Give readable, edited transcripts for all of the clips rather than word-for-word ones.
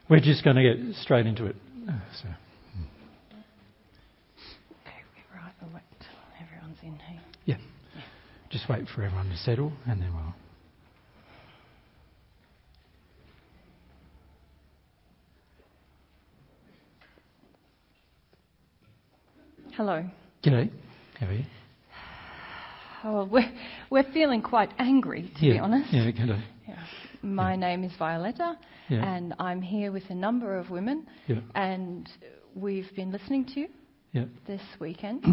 We're just going to get straight into it. So. Okay, right, we'll wait till everyone's in here. Yeah. Just wait for everyone to settle and then we'll... Hello. G'day. How are you? Oh, we're feeling quite angry, to be honest. Yeah, g'day. Yeah. My name is Violetta, and I'm here with a number of women, and we've been listening to you this weekend.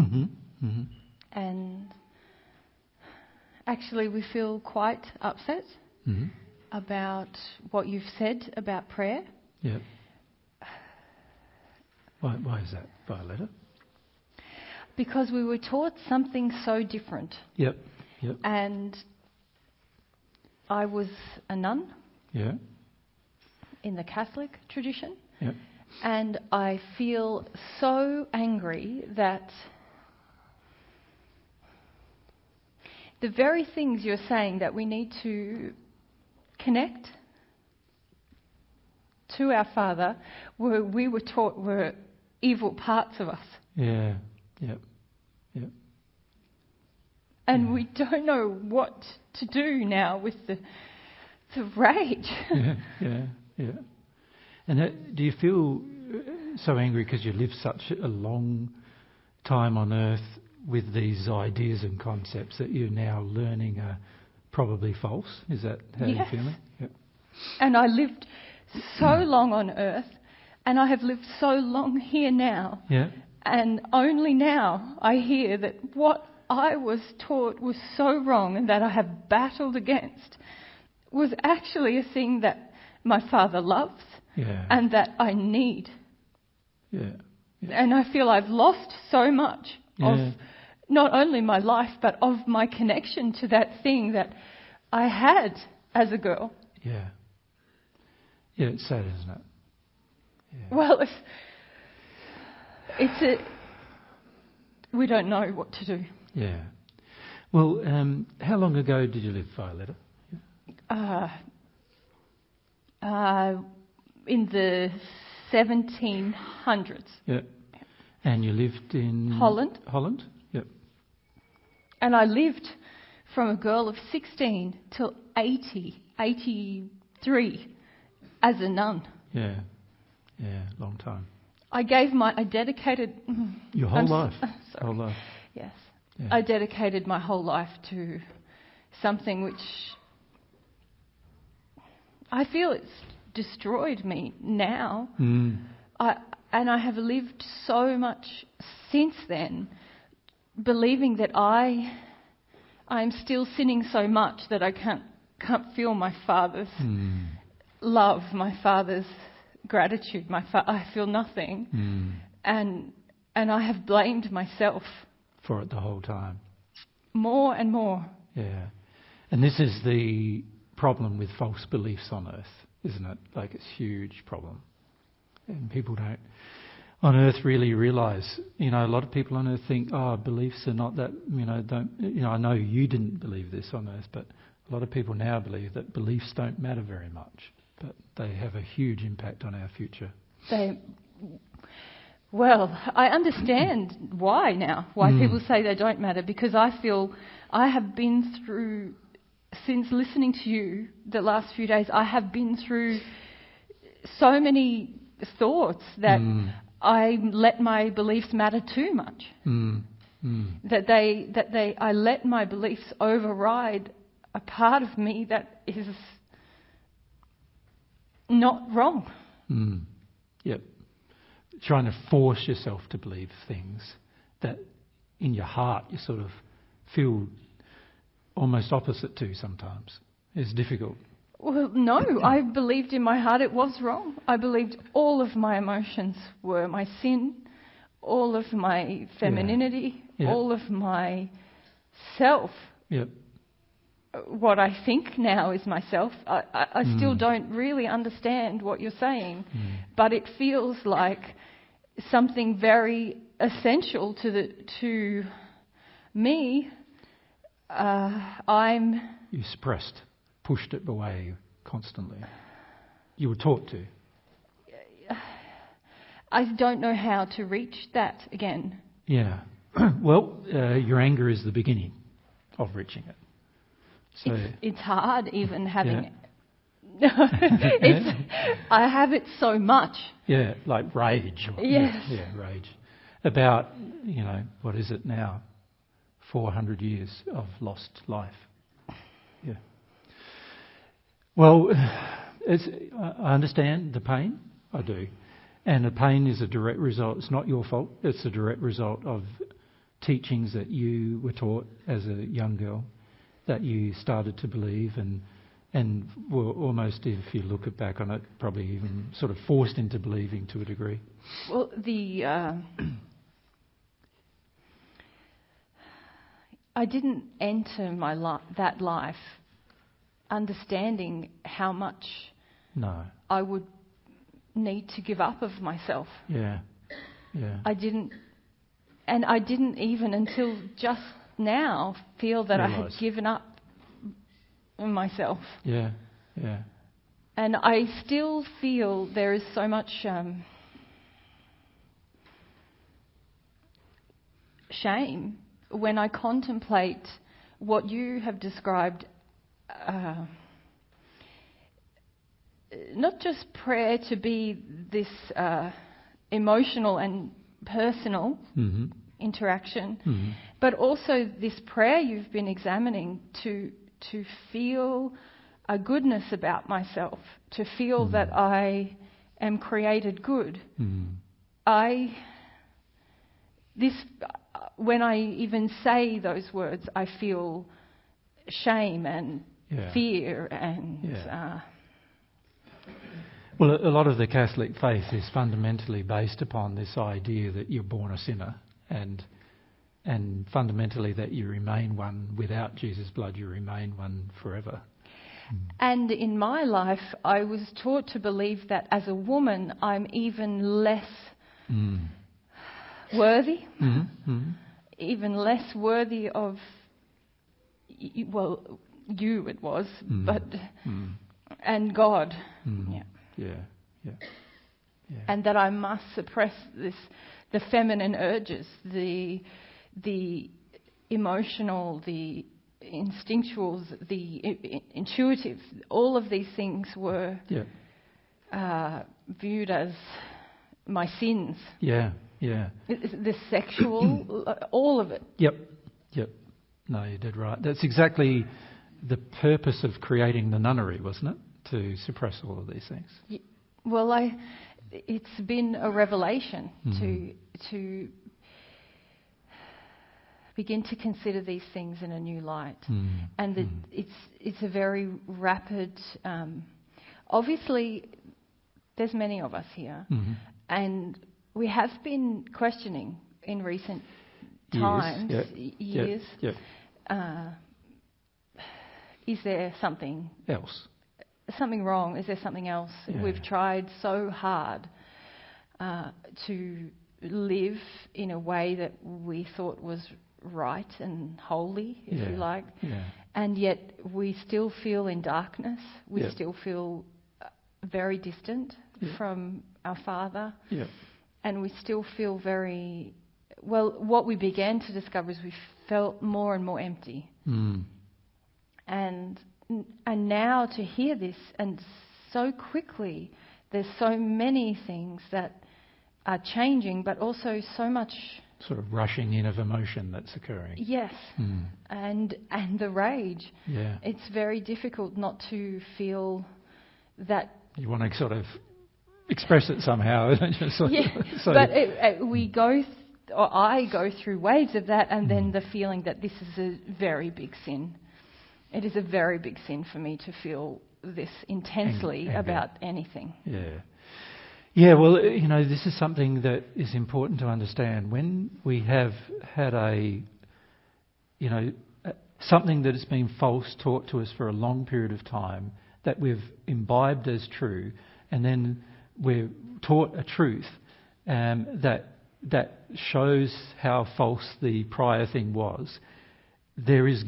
And actually we feel quite upset about what you've said about prayer. Yeah. Why is that, Violetta? Because we were taught something so different. Yep. And I was a nun in the Catholic tradition. Yep. And I feel so angry that the very things you're saying that we need to connect to our Father, we were taught were evil parts of us. Yeah. Yep. And we don't know what to do now with the rage. Yeah. And do you feel so angry because you lived such a long time on earth with these ideas and concepts that you're now learning are probably false? Is that how you're feeling? Yep. And I lived so long on earth, and I have lived so long here now. Yeah. And only now I hear that what I was taught was so wrong and that I have battled against was actually a thing that my Father loves and that I need. Yeah. And I feel I've lost so much of not only my life but of my connection to that thing that I had as a girl. Yeah. Yeah, it's sad, isn't it? Yeah. Well, we don't know what to do. Yeah. Well, how long ago did you live, Violetta? In the 1700s. Yeah. And you lived in... Holland. Holland? Yep. And I lived from a girl of 16 till 83 as a nun. Yeah, long time. I dedicated... Your whole life? Sorry. Whole life. Yes. Yeah. I dedicated my whole life to something which I feel it's destroyed me now. And I have lived so much since then, believing that I'm still sinning so much that I can't feel my Father's love, my Father's gratitude. I feel nothing, and I have blamed myself for it the whole time. More and more. Yeah, and this is the problem with false beliefs on earth, isn't it? Like, it's a huge problem, and people don't on earth really realise. A lot of people on earth think, beliefs are not that. I know you didn't believe this on earth, but a lot of people now believe that beliefs don't matter very much, but they have a huge impact on our future. Well, I understand why now, why people say they don't matter, because I feel I have been through, since listening to you the last few days, I have been through so many thoughts that I let my beliefs matter too much. That I let my beliefs override a part of me that is not wrong. Yep. Trying to force yourself to believe things that in your heart you sort of feel almost opposite to sometimes. It's difficult. Well, no, I believed in my heart it was wrong. I believed all of my emotions were my sin, all of my femininity, all of my self. Yep. What I think now is myself. I still don't really understand what you're saying, but it feels like something very essential to me. You suppressed, pushed it away constantly. You were taught to. I don't know how to reach that again. Yeah. Well, your anger is the beginning of reaching it. So it's hard even having it. I have it so much. Yeah, like rage. Yes. Yeah, rage. About, what is it now? 400 years of lost life. Yeah. Well, I understand the pain. I do. And the pain is a direct result. It's not your fault. It's a direct result of teachings that you were taught as a young girl, that you started to believe and were almost, if you look back on it, probably even sort of forced into believing to a degree. Well, I didn't enter that life understanding how much I would need to give up of myself. Yeah. I didn't even until just now feel that I had given up on myself. Yeah. And I still feel there is so much shame when I contemplate what you have described, not just prayer to be this emotional and personal interaction, but also this prayer you've been examining to feel a goodness about myself, to feel that I am created good. When I even say those words, I feel shame and fear and. Well, a lot of the Catholic faith is fundamentally based upon this idea that you're born a sinner, and fundamentally that you remain one without Jesus' blood. You remain one forever. And in my life, I was taught to believe that as a woman, I'm even less worthy, even less worthy of, well, you it was, but and God. Yeah. And that I must suppress the feminine urges, the emotional, the instinctuals, the intuitive. All of these things were viewed as my sins. Yeah. The sexual, all of it. Yep. No, you did right. That's exactly the purpose of creating the nunnery, wasn't it? To suppress all of these things. Well, it's been a revelation to begin to consider these things in a new light, and it's a very rapid. Obviously, there's many of us here, and we have been questioning in recent times, years. Is there something else? Something wrong? Is there something else? We've tried so hard to live in a way that we thought was right and holy, if you like, and yet we still feel in darkness. We still feel very distant from our Father, and we still feel very well. What we began to discover is we felt more and more empty, and now to hear this, and so quickly, there's so many things that are changing, but also so much sort of rushing in of emotion that's occurring. Yes, and the rage. Yeah, it's very difficult not to feel that. You want to sort of express it somehow. But we go, or I go through waves of that, and then the feeling that this is a very big sin. It is a very big sin for me to feel this intensely about anything. Yeah, well, this is something that is important to understand. When we have had something that has been false taught to us for a long period of time, that we've imbibed as true, and then we're taught a truth that shows how false the prior thing was, there is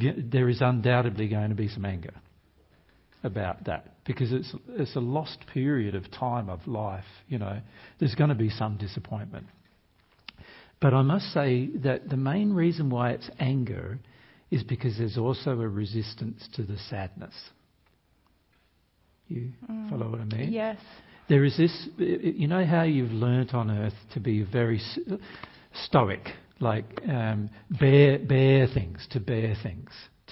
undoubtedly going to be some anger about that. because it's a lost period of time of life. There's going to be some disappointment. But I must say that the main reason why it's anger is because there's also a resistance to the sadness. You follow what I mean? Yes. There is this, how you've learnt on earth to be very stoic, like bear things,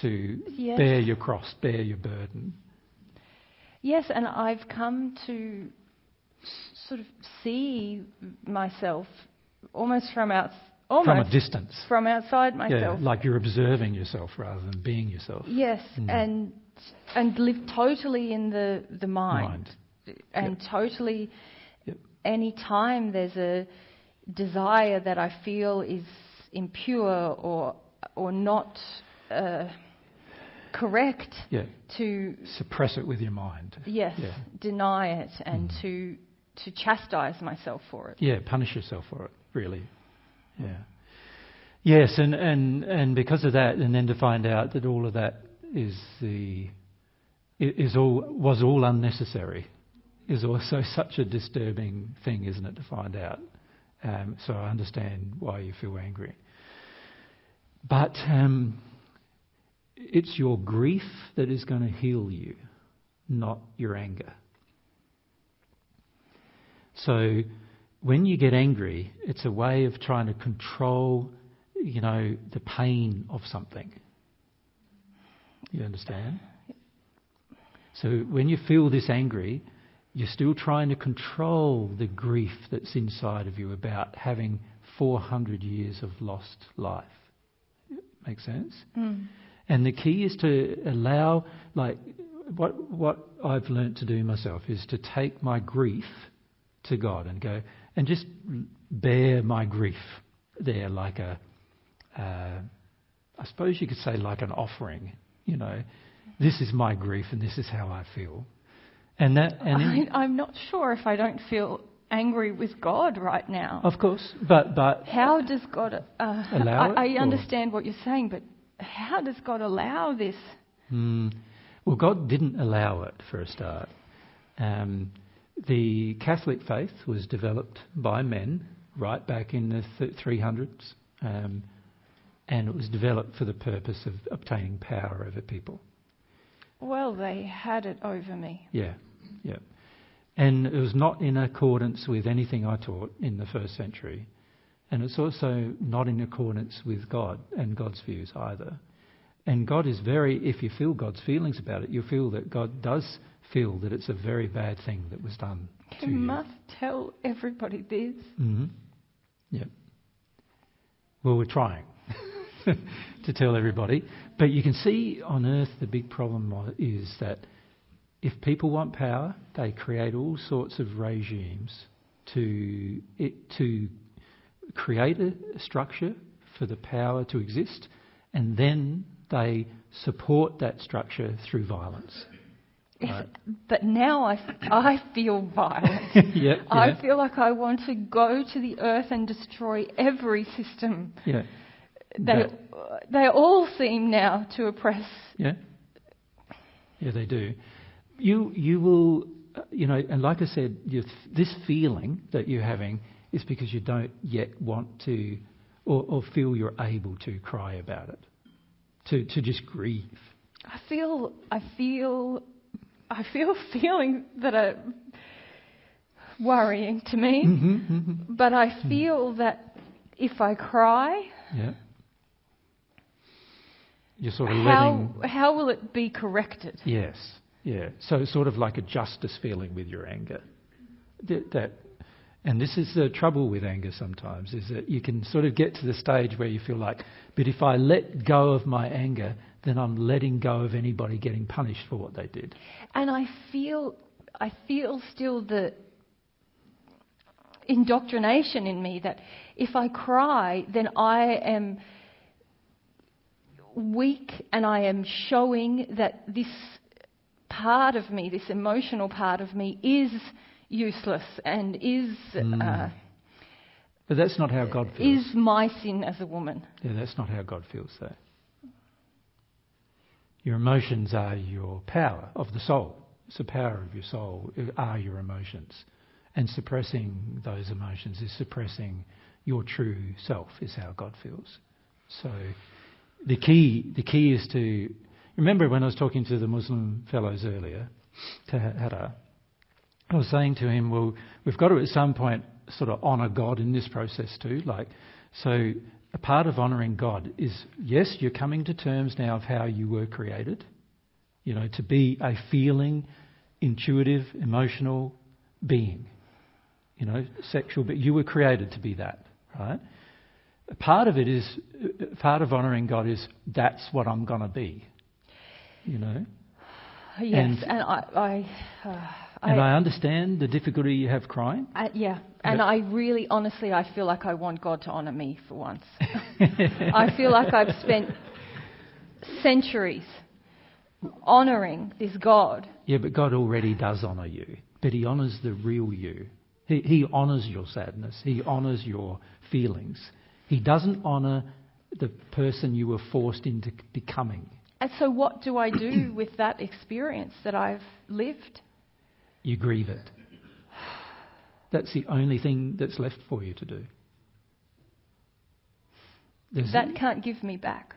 to yes. bear your cross, bear your burden. Yes, and I've come to sort of see myself almost from a distance, from outside myself. Yeah, like you're observing yourself rather than being yourself. Yes, and live totally in the mind. And totally, any time there's a desire that I feel is impure or not correct, to suppress it with your mind. Yes, deny it and to chastise myself for it. Yeah, punish yourself for it, really. Yeah. Yes, and because of that, and then to find out that all of that was all unnecessary, is also such a disturbing thing, isn't it, to find out? So I understand why you feel angry. But it's your grief that is going to heal you, not your anger. So when you get angry, it's a way of trying to control, the pain of something. You understand? So when you feel this angry, you're still trying to control the grief that's inside of you about having 400 years of lost life. Make sense? And the key is to allow, what I've learnt to do myself is to take my grief to God and go and just bear my grief there like I suppose you could say like an offering. This is my grief and this is how I feel. I'm not sure if I don't feel angry with God right now. Of course, but how does God allow it? I understand what you're saying, but how does God allow this? Well, God didn't allow it for a start. The Catholic faith was developed by men right back in the 300s, and it was developed for the purpose of obtaining power over people. Well, they had it over me. Yeah. And it was not in accordance with anything I taught in the first century. And it's also not in accordance with God and God's views either. And God is if you feel God's feelings about it, you feel that God does feel that it's a very bad thing that was done to you. You must tell everybody this. Mm-hmm. Yeah. Well, we're trying to tell everybody. But you can see on earth the big problem is that if people want power, they create all sorts of regimes to create a structure for the power to exist, and then they support that structure through violence. Right? But now I feel violent. I feel like I want to go to the earth and destroy every system. Yeah. They all seem now to oppress. Yeah, they do. You will, and like I said, this feeling that you're having is because you don't yet want to, or feel you're able to cry about it, to just grieve. I feel feelings that are worrying to me, but I feel that if I cry, you're sort of letting. How will it be corrected? Yes, yeah. So it's sort of like a justice feeling with your anger. And this is the trouble with anger sometimes, is that you can sort of get to the stage where you feel like, but if I let go of my anger, then I'm letting go of anybody getting punished for what they did. And I feel still the indoctrination in me that if I cry, then I am weak and I am showing that this part of me, this emotional part of me, is useless and is... but that's not how God feels. Is my sin as a woman. Yeah, that's not how God feels, though. Your emotions are your power of the soul. It's the power of your soul, are your emotions. And suppressing those emotions is suppressing your true self, is how God feels. So the key is to... Remember when I was talking to the Muslim fellows earlier, to Hadar, I was saying to him, well, we've got to at some point sort of honour God in this process too. So a part of honouring God is, yes, you're coming to terms now of how you were created, to be a feeling, intuitive, emotional being, sexual, but you were created to be that, right? Part of honouring God is that's what I'm going to be, Yes, and I understand the difficulty you have crying. Yeah, and I really, honestly, I feel like I want God to honour me for once. I feel like I've spent centuries honouring this God. Yeah, but God already does honour you, but he honours the real you. He honours your sadness. He honours your feelings. He doesn't honour the person you were forced into becoming. And so what do I do with that experience that I've lived? You grieve it. That's the only thing that's left for you to do. That can't give me back.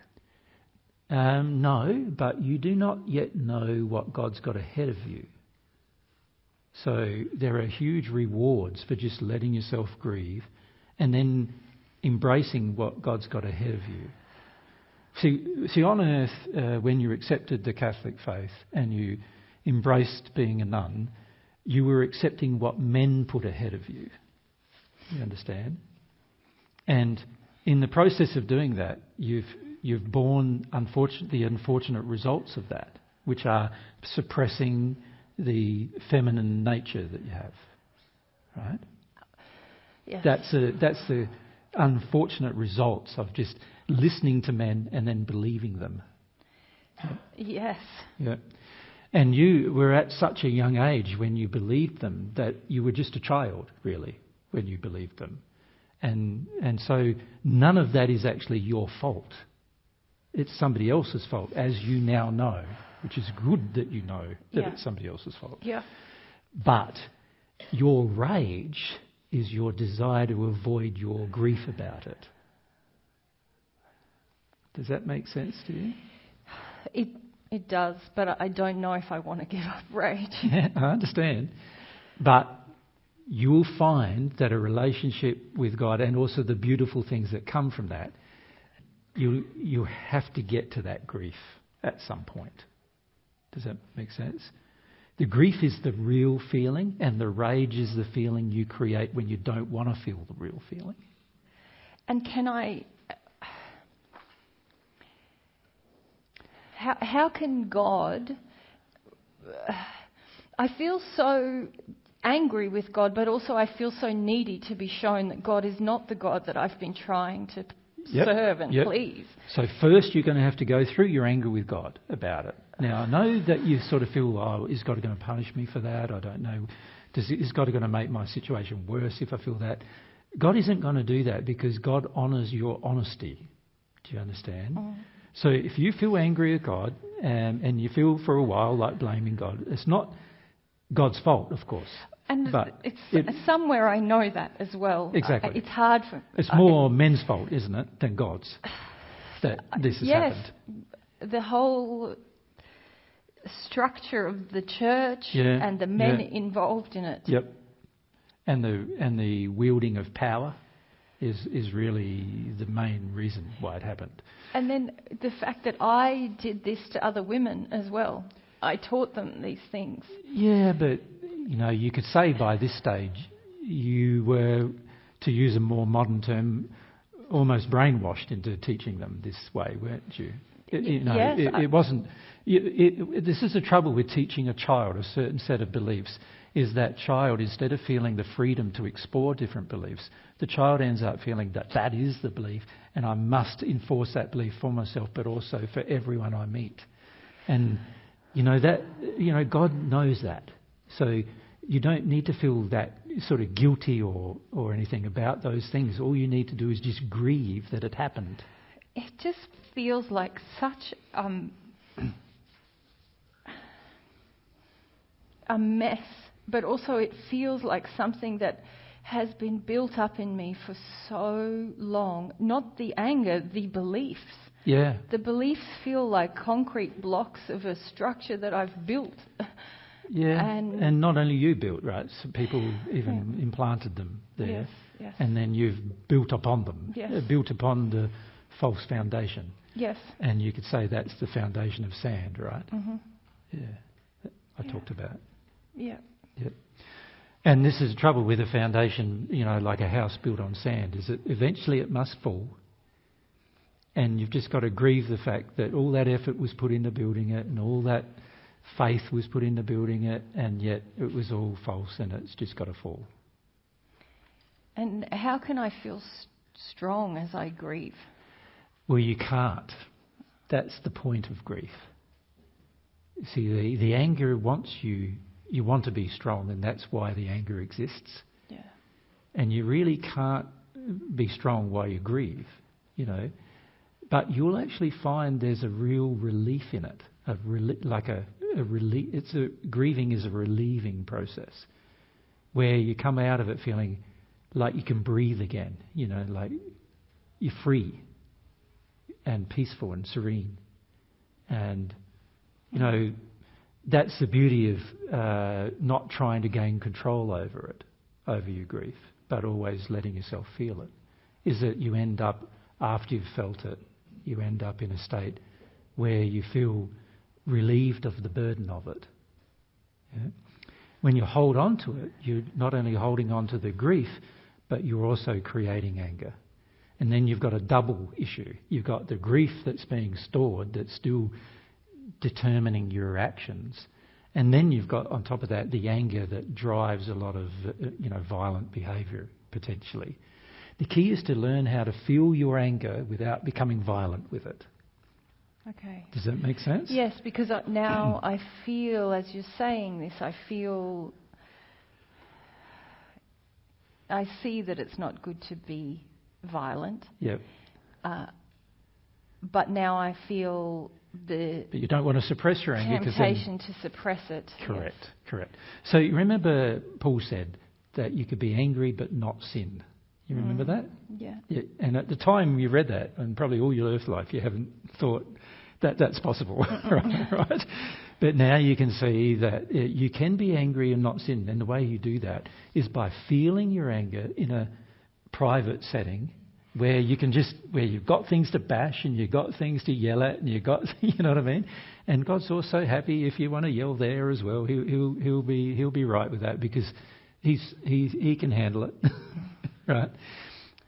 No, but you do not yet know what God's got ahead of you. So there are huge rewards for just letting yourself grieve and then embracing what God's got ahead of you. See, on earth, when you accepted the Catholic faith and you embraced being a nun, you were accepting what men put ahead of you. You understand? And in the process of doing that, you've borne the unfortunate results of that, which are suppressing the feminine nature that you have. Right? Yes. That's the unfortunate results of just listening to men and then believing them. Yes. Yeah. And you were at such a young age when you believed them that you were just a child, really, when you believed them. And so none of that is actually your fault. It's somebody else's fault, as you now know, which is good that you know that it's somebody else's fault. Yeah. But your rage is your desire to avoid your grief about it. Does that make sense to you? It does, but I don't know if I want to give up rage. Yeah, I understand. But you'll find that a relationship with God and also the beautiful things that come from that, you have to get to that grief at some point. Does that make sense? The grief is the real feeling and the rage is the feeling you create when you don't want to feel the real feeling. And can I... How can God... I feel so angry with God, but also I feel so needy to be shown that God is not the God that I've been trying to serve and please. So first you're going to have to go through your anger with God about it. Now, I know that you sort of feel, is God going to punish me for that? I don't know. Is God going to make my situation worse if I feel that? God isn't going to do that because God honours your honesty. Do you understand? Mm. So if you feel angry at God and you feel for a while like blaming God, it's not God's fault, of course. And it's somewhere I know that as well. Exactly. It's hard for... It's more men's fault, isn't it, than God's, that this has happened. Yes. The whole structure of the church and the men involved in it. Yep. And the wielding of power is really the main reason why it happened. And then the fact that I did this to other women as well. I taught them these things. Yeah, but, you could say by this stage you were, to use a more modern term, almost brainwashed into teaching them this way, weren't you? It wasn't... this is the trouble with teaching a child a certain set of beliefs, is that child, instead of feeling the freedom to explore different beliefs, the child ends up feeling that is the belief and I must enforce that belief for myself but also for everyone I meet. And God knows that. So you don't need to feel that sort of guilty or anything about those things. All you need to do is just grieve that it happened. It just feels like such... a mess, but also it feels like something that has been built up in me for so long. Not the anger, the beliefs. Yeah. The beliefs feel like concrete blocks of a structure that I've built. Yeah, and not only you built, right? So people even implanted them there. Yes, yes. And then you've built upon them. Yes. Built upon the false foundation. Yes. And you could say that's the foundation of sand, right? Mm-hmm. Yeah, I talked about. Yeah. Yep. And this is the trouble with a foundation, like a house built on sand, is that eventually it must fall. And you've just got to grieve the fact that all that effort was put into building it and all that faith was put into building it, and yet it was all false and it's just got to fall. And how can I feel strong as I grieve? Well, you can't. That's the point of grief. See, the anger wants you want to be strong, and that's why the anger exists. Yeah. And you really can't be strong while you grieve, But you'll actually find there's a real relief in it. Grieving is a relieving process where you come out of it feeling like you can breathe again, like you're free and peaceful and serene. And, that's the beauty of not trying to gain control over your grief, but always letting yourself feel it, is that you end up, after you've felt it, you end up in a state where you feel relieved of the burden of it. Yeah? When you hold on to it, you're not only holding on to the grief, but you're also creating anger. And then you've got a double issue. You've got the grief that's being stored, that's still determining your actions. And then you've got, on top of that, the anger that drives a lot of, violent behaviour, potentially. The key is to learn how to feel your anger without becoming violent with it. Okay. Does that make sense? Yes, because now I feel, as you're saying this, I see that it's not good to be violent. Yep. But now I feel But you don't want to suppress your anger. Temptation to suppress it. Correct, yes. correct. So you remember Paul said that you could be angry but not sin. You remember that? Yeah. And at the time you read that, and probably all your earth life, you haven't thought that that's possible, right? But now you can see that you can be angry and not sin. And the way you do that is by feeling your anger in a private setting where you've got things to bash and you've got things to yell at and you've got, you know what I mean? And God's also happy if you want to yell there as well. He'll be right with that because he can handle it. Right?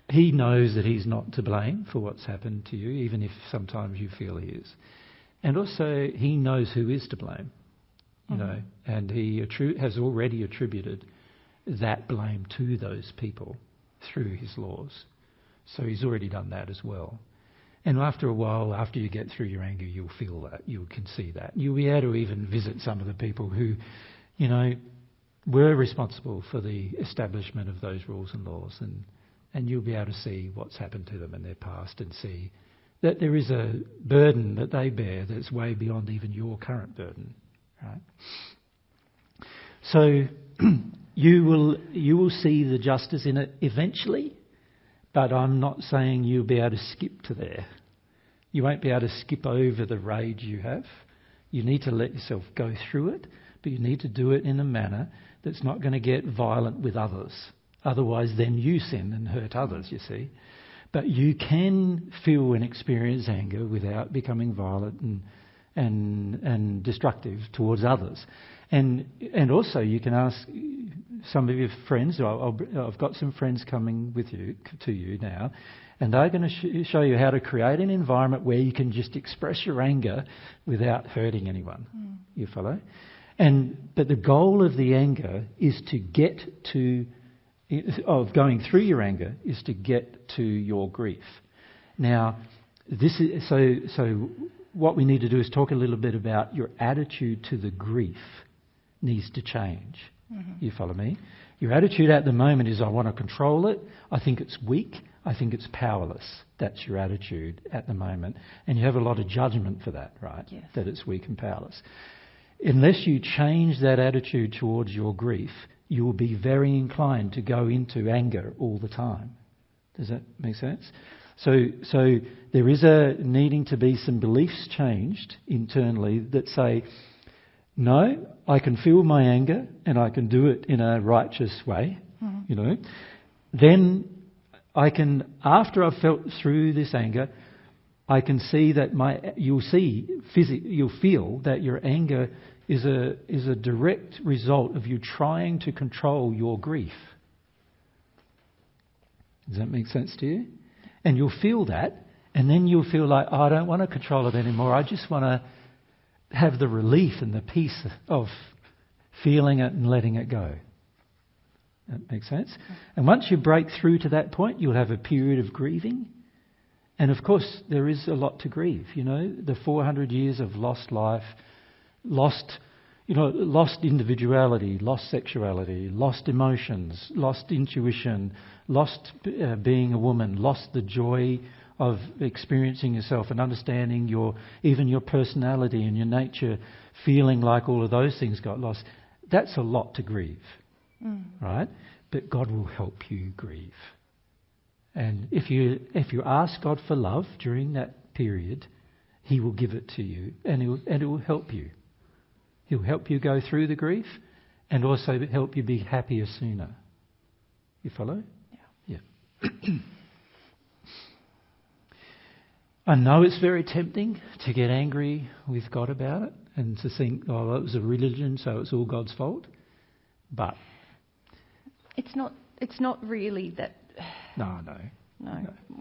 He knows that he's not to blame for what's happened to you, even if sometimes you feel he is. And also, he knows who is to blame, and he has already attributed that blame to those people through his laws. So he's already done that as well. And after a while, after you get through your anger, you'll feel that, you can see that. You'll be able to even visit some of the people who, were responsible for the establishment of those rules and laws, and you'll be able to see what's happened to them in their past and see that there is a burden that they bear that's way beyond even your current burden, right? So you will see the justice in it eventually, but I'm not saying you'll be able to skip to there. You won't be able to skip over the rage you have. You need to let yourself go through it, but you need to do it in a manner that's not going to get violent with others. Otherwise, then you sin and hurt others, you see. But you can feel and experience anger without becoming violent and destructive towards others. And also you can ask some of your friends. I've got some friends coming to you now, and they're going to show you how to create an environment where you can just express your anger without hurting anyone. You follow? But the goal of the anger is of going through your anger is to get to your grief. Now, this is so what we need to do is talk a little bit about your attitude to the grief needs to change. Mm-hmm. You follow me? Your attitude at the moment is, I want to control it. I think it's weak. I think it's powerless. That's your attitude at the moment. And you have a lot of judgment for that, right? Yes. That it's weak and powerless. unless you change that attitude towards your grief, you will be very inclined to go into anger all the time. Does that make sense? So there is a needing to be some beliefs changed internally that say, no, I can feel my anger and I can do it in a righteous way, you know. Then I can, after I've felt through this anger, I can see that you'll feel that your anger is a direct result of you trying to control your grief. Does that make sense to you? And you'll feel that, and then you'll feel like, oh, I don't want to control it anymore. I just want to have the relief and the peace of feeling it and letting it go. That makes sense? And once you break through to that point, you'll have a period of grieving. And of course, there is a lot to grieve. You know, the 400 years of lost life, lost individuality, lost sexuality, lost emotions, lost intuition, lost being a woman, lost the joy of experiencing yourself and understanding even your personality and your nature, feeling like all of those things got lost. That's a lot to grieve, right? But God will help you grieve. And if you ask God for love during that period, He will give it to you, and it will help you. He'll help you go through the grief, and also help you be happier sooner. You follow? Yeah. I know it's very tempting to get angry with God about it and to think, oh, it was a religion, so it's all God's fault. But it's not really that. No.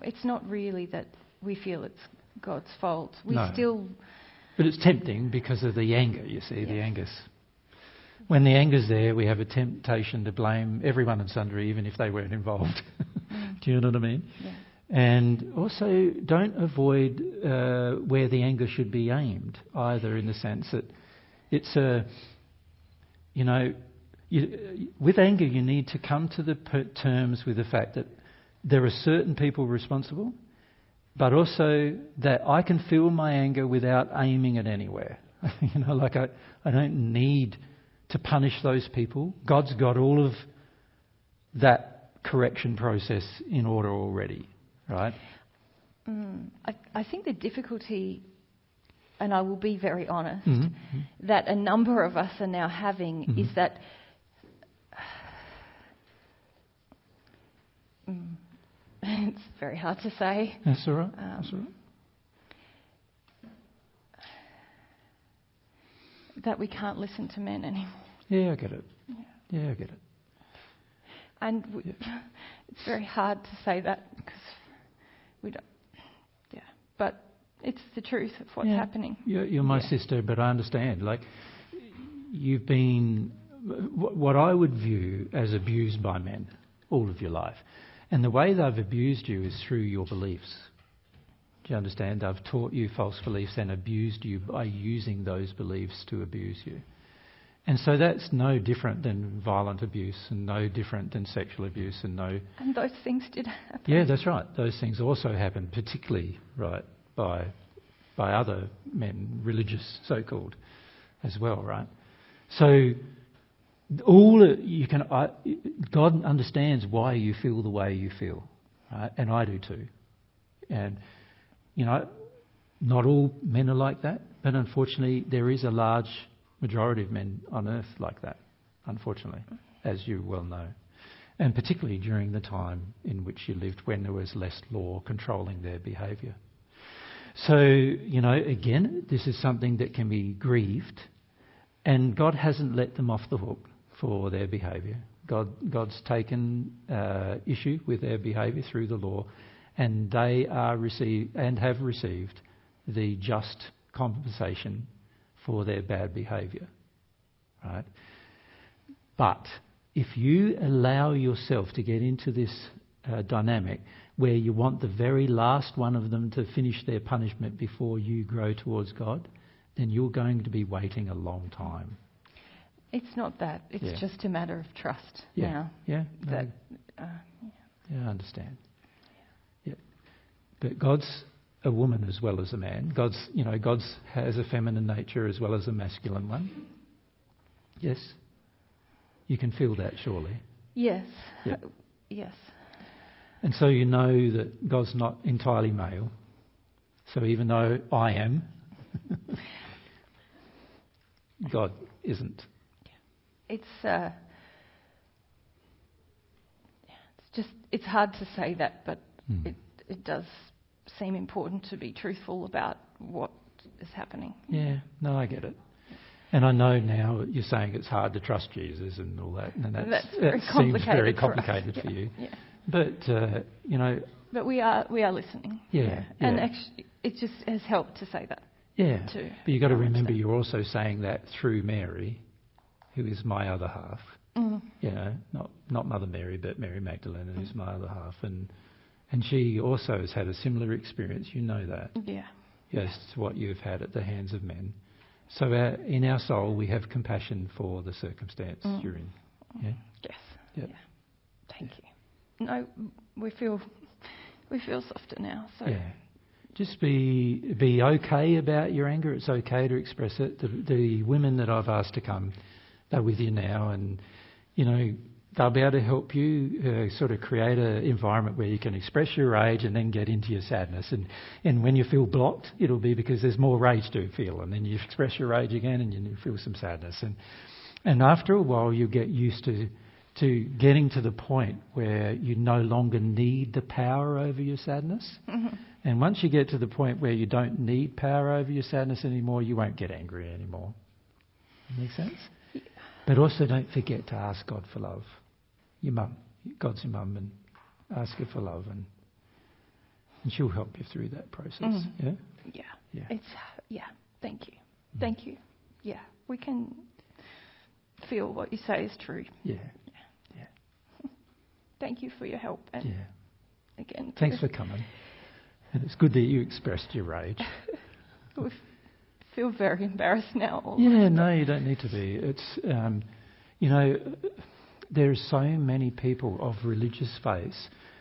It's not really that we feel it's God's fault. But it's tempting because of the anger, you see, the anger's. When the anger's there, we have a temptation to blame everyone and sundry, even if they weren't involved. Do you know what I mean? Yeah. And also, don't avoid where the anger should be aimed either, in the sense that it's with anger you need to come to the terms with the fact that there are certain people responsible, but also that I can feel my anger without aiming it anywhere. I don't need to punish those people. God's got all of that correction process in order already. Right? I think the difficulty, and I will be very honest, that a number of us are now having is that it's very hard to say. That's all right. That's all right. That we can't listen to men anymore. Yeah, I get it. Yeah, I get it. And it's very hard to say that because we don't. Yeah, but it's the truth of what's happening. You're my sister, but I understand. Like, you've been what I would view as abused by men all of your life, and the way they've abused you is through your beliefs. Do you understand? They've taught you false beliefs and abused you by using those beliefs to abuse you. And so that's no different than violent abuse and no different than sexual abuse and those things did happen. Yeah, that's right. Those things also happen, particularly, right, by other men, religious so-called, as well, right? So God understands why you feel the way you feel, right? And I do too. And, not all men are like that, but unfortunately there is a large majority of men on earth like that, unfortunately, as you well know. And particularly during the time in which you lived when there was less law controlling their behaviour. So, again, this is something that can be grieved, and God hasn't let them off the hook for their behaviour. God's taken issue with their behaviour through the law, and they have received the just compensation for their bad behaviour, right? But if you allow yourself to get into this dynamic where you want the very last one of them to finish their punishment before you grow towards God, then you're going to be waiting a long time. It's not that. It's just a matter of trust now. Yeah. That, I understand. Yeah. But God's a woman as well as a man. God's has a feminine nature as well as a masculine one. Yes? You can feel that, surely. Yes. Yeah. Yes. And so you know that God's not entirely male. So even though I am, God isn't. It's hard to say that, but it does seem important to be truthful about what is happening. Yeah, no, I get it. And I know now you're saying it's hard to trust Jesus and all that, and that seems very complicated for you. Yeah. But But we are listening. Yeah. And actually, it just has helped to say that. Yeah. Too. But you've got to remember, you're also saying that through Mary, who is my other half. Not Mother Mary, but Mary Magdalene, who's my other half, and she also has had a similar experience. You know that. Yeah. Yes, to what you've had at the hands of men. So in our soul, we have compassion for the circumstance you're in. Yeah. Yes. Yep. Yeah. Thank you. No, we feel softer now. So. Yeah. Just be okay about your anger. It's okay to express it. The women that I've asked to come, they're with you now, and they'll be able to help you sort of create an environment where you can express your rage and then get into your sadness. And when you feel blocked, it'll be because there's more rage to feel, and then you express your rage again and you feel some sadness. And after a while, you get used to getting to the point where you no longer need the power over your sadness. Mm-hmm. And once you get to the point where you don't need power over your sadness anymore, you won't get angry anymore. Make sense? Yeah. But also don't forget to ask God for love. Your mum, God's your mum, and ask her for love, and she'll help you through that process. Mm-hmm. Yeah? Yeah. Thank you. Thank you. Yeah. We can feel what you say is true. Yeah. Thank you for your help. And again, thanks for coming. And it's good that you expressed your rage. We feel very embarrassed now. No, you don't need to be. It's, there are so many people of religious faith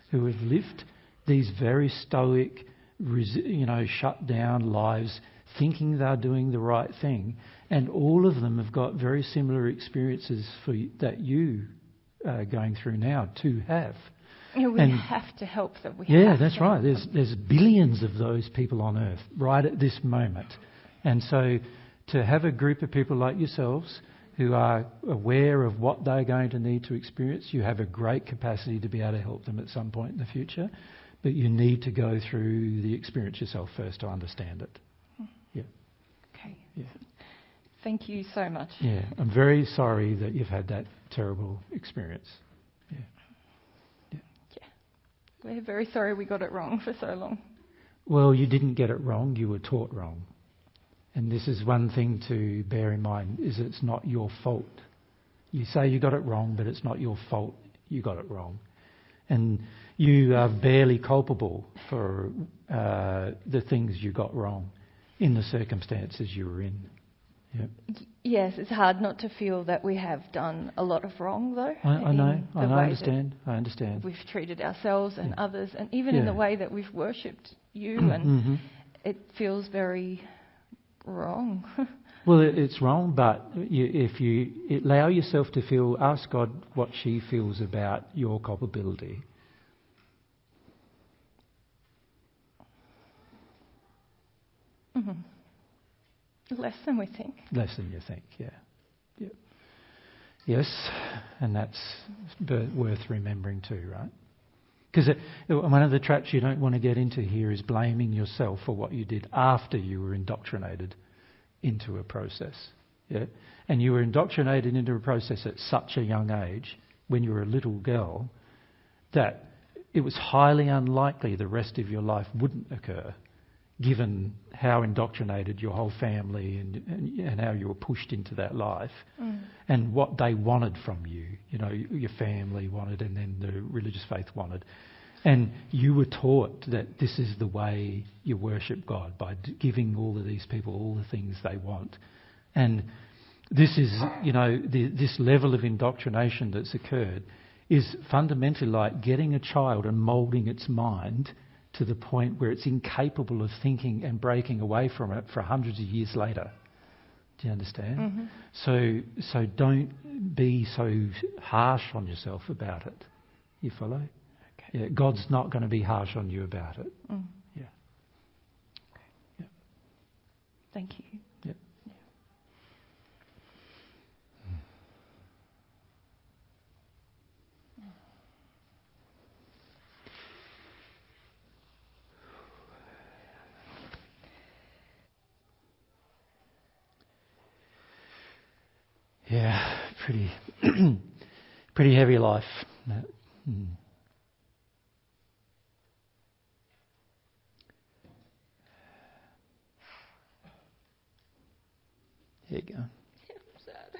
who have lived these very stoic, shut down lives, thinking they're doing the right thing, and all of them have got very similar experiences that you are going through now to have. We have to help them. That's right. There's billions of those people on earth right at this moment. And so to have a group of people like yourselves who are aware of what they're going to need to experience, you have a great capacity to be able to help them at some point in the future. But you need to go through the experience yourself first to understand it. Yeah. Okay. Yeah. Thank you so much. Yeah. I'm very sorry that you've had that terrible experience. Yeah. We're very sorry we got it wrong for so long. Well, you didn't get it wrong. You were taught wrong. And this is one thing to bear in mind, is it's not your fault. You say you got it wrong, but it's not your fault you got it wrong. And you are barely culpable for the things you got wrong in the circumstances you were in. Yep. Yes, it's hard not to feel that we have done a lot of wrong, though. I know. I understand. We've treated ourselves and others, and even in the way that we've worshipped you, and it feels very wrong. Well, it's wrong, but if you allow yourself to feel, ask God what she feels about your culpability. Mm-hmm. Less than we think. Less than you think, yeah. Yes, and that's worth remembering too, right? Because one of the traps you don't want to get into here is blaming yourself for what you did after you were indoctrinated into a process. Yeah? And you were indoctrinated into a process at such a young age, when you were a little girl, that it was highly unlikely the rest of your life wouldn't occur, given how indoctrinated your whole family and how you were pushed into that life, and what they wanted from you. Your family wanted, and then the religious faith wanted. And you were taught that this is the way you worship God, by giving all of these people all the things they want. And this is, this level of indoctrination that's occurred is fundamentally like getting a child and moulding its mind to the point where it's incapable of thinking and breaking away from it for hundreds of years later. Do you understand? Mm-hmm. So don't be so harsh on yourself about it. You follow? Okay. Yeah, God's not going to be harsh on you about it. Mm. Yeah. Okay. Yeah. Thank you. Yeah. Yeah, pretty heavy life. Mm. There you go. Sad.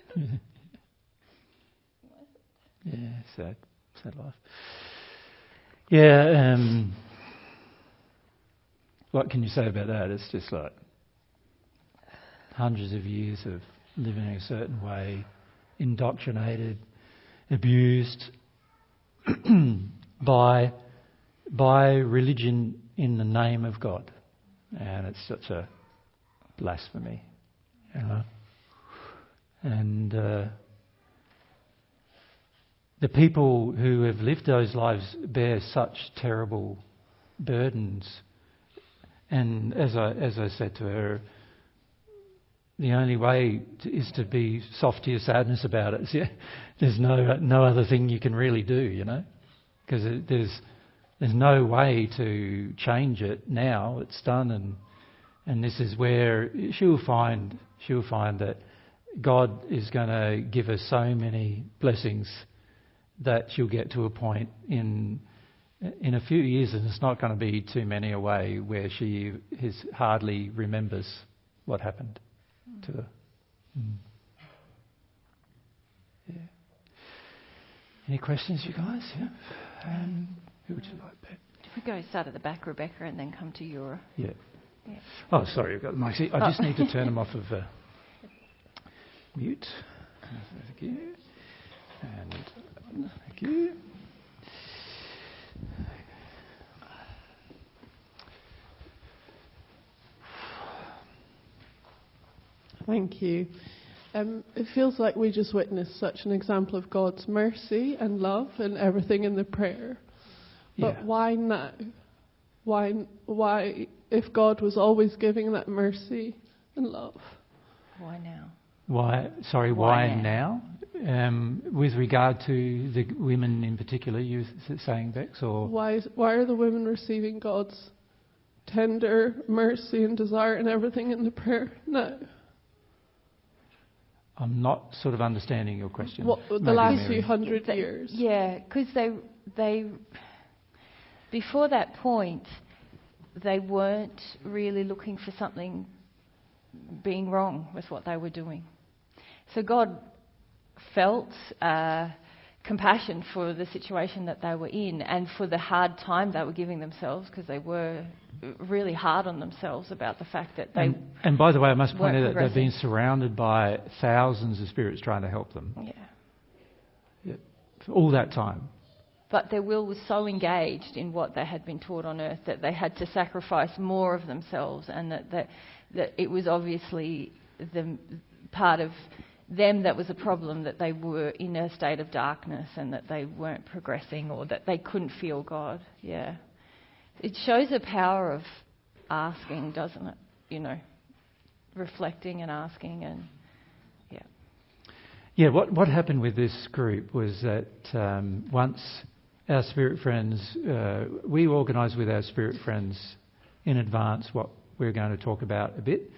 Yeah, sad life. Yeah, what can you say about that? It's just like hundreds of years of living a certain way, indoctrinated, abused by religion in the name of God. And it's such a blasphemy, you know. And the people who have lived those lives bear such terrible burdens. And as I said to her, the only way is to be soft to your sadness about it. Yeah, there's no other thing you can really do, you know, because there's no way to change it now. It's done, and this is where she'll find that God is going to give her so many blessings that she'll get to a point in a few years, and it's not going to be too many away, where she hardly remembers what happened to her. Yeah. Any questions, you guys? Yeah. Who would you like, Pat? If we go start at the back, Rebecca, and then come to your... Yeah. Yeah. Oh, sorry, I've got the mic. I just need to turn them off of mute. Thank you. And thank you. Thank you. It feels like we just witnessed such an example of God's mercy and love and everything in the prayer. But why now? Why, if God was always giving that mercy and love? Why now? Why now? With regard to the women in particular, you were saying, Bex, or why are the women receiving God's tender mercy and desire and everything in the prayer now? I'm not sort of understanding your question. The last few hundred years. Yeah, because they before that point, they weren't really looking for something being wrong with what they were doing. So God felt compassion for the situation that they were in and for the hard time they were giving themselves, because they were really hard on themselves about the fact that they... And by the way, I must point out that they've been surrounded by thousands of spirits trying to help them. Yeah. For all that time. But their will was so engaged in what they had been taught on earth that they had to sacrifice more of themselves, and that it was obviously the part of them that was a problem, that they were in a state of darkness and that they weren't progressing, or that they couldn't feel God. Yeah. It shows the power of asking, doesn't it? You know, reflecting and asking, and yeah. Yeah, what happened with this group was that once our spirit friends, we organised with our spirit friends in advance what we're going to talk about a bit.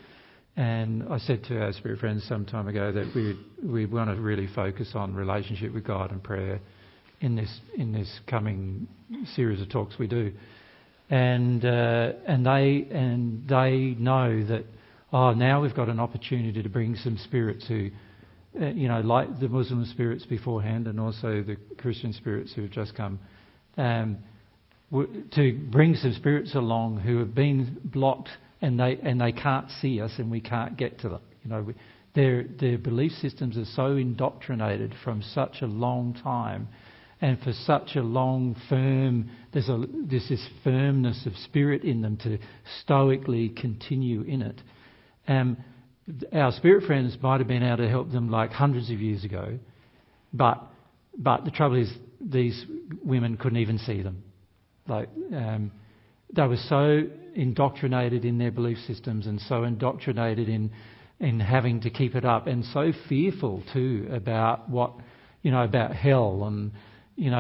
And I said to our spirit friends some time ago that we want to really focus on relationship with God and prayer in this coming series of talks we do. And they know that now we've got an opportunity to bring some spirits who, like the Muslim spirits beforehand, and also the Christian spirits who have just come, to bring some spirits along who have been blocked and they can't see us and we can't get to them. You know, their belief systems are so indoctrinated from such a long time, and for such a long, firm, there's this firmness of spirit in them to stoically continue in it. Our spirit friends might have been able to help them like hundreds of years ago, but the trouble is these women couldn't even see them. Like they were so indoctrinated in their belief systems and so indoctrinated in having to keep it up, and so fearful too about what, about hell and,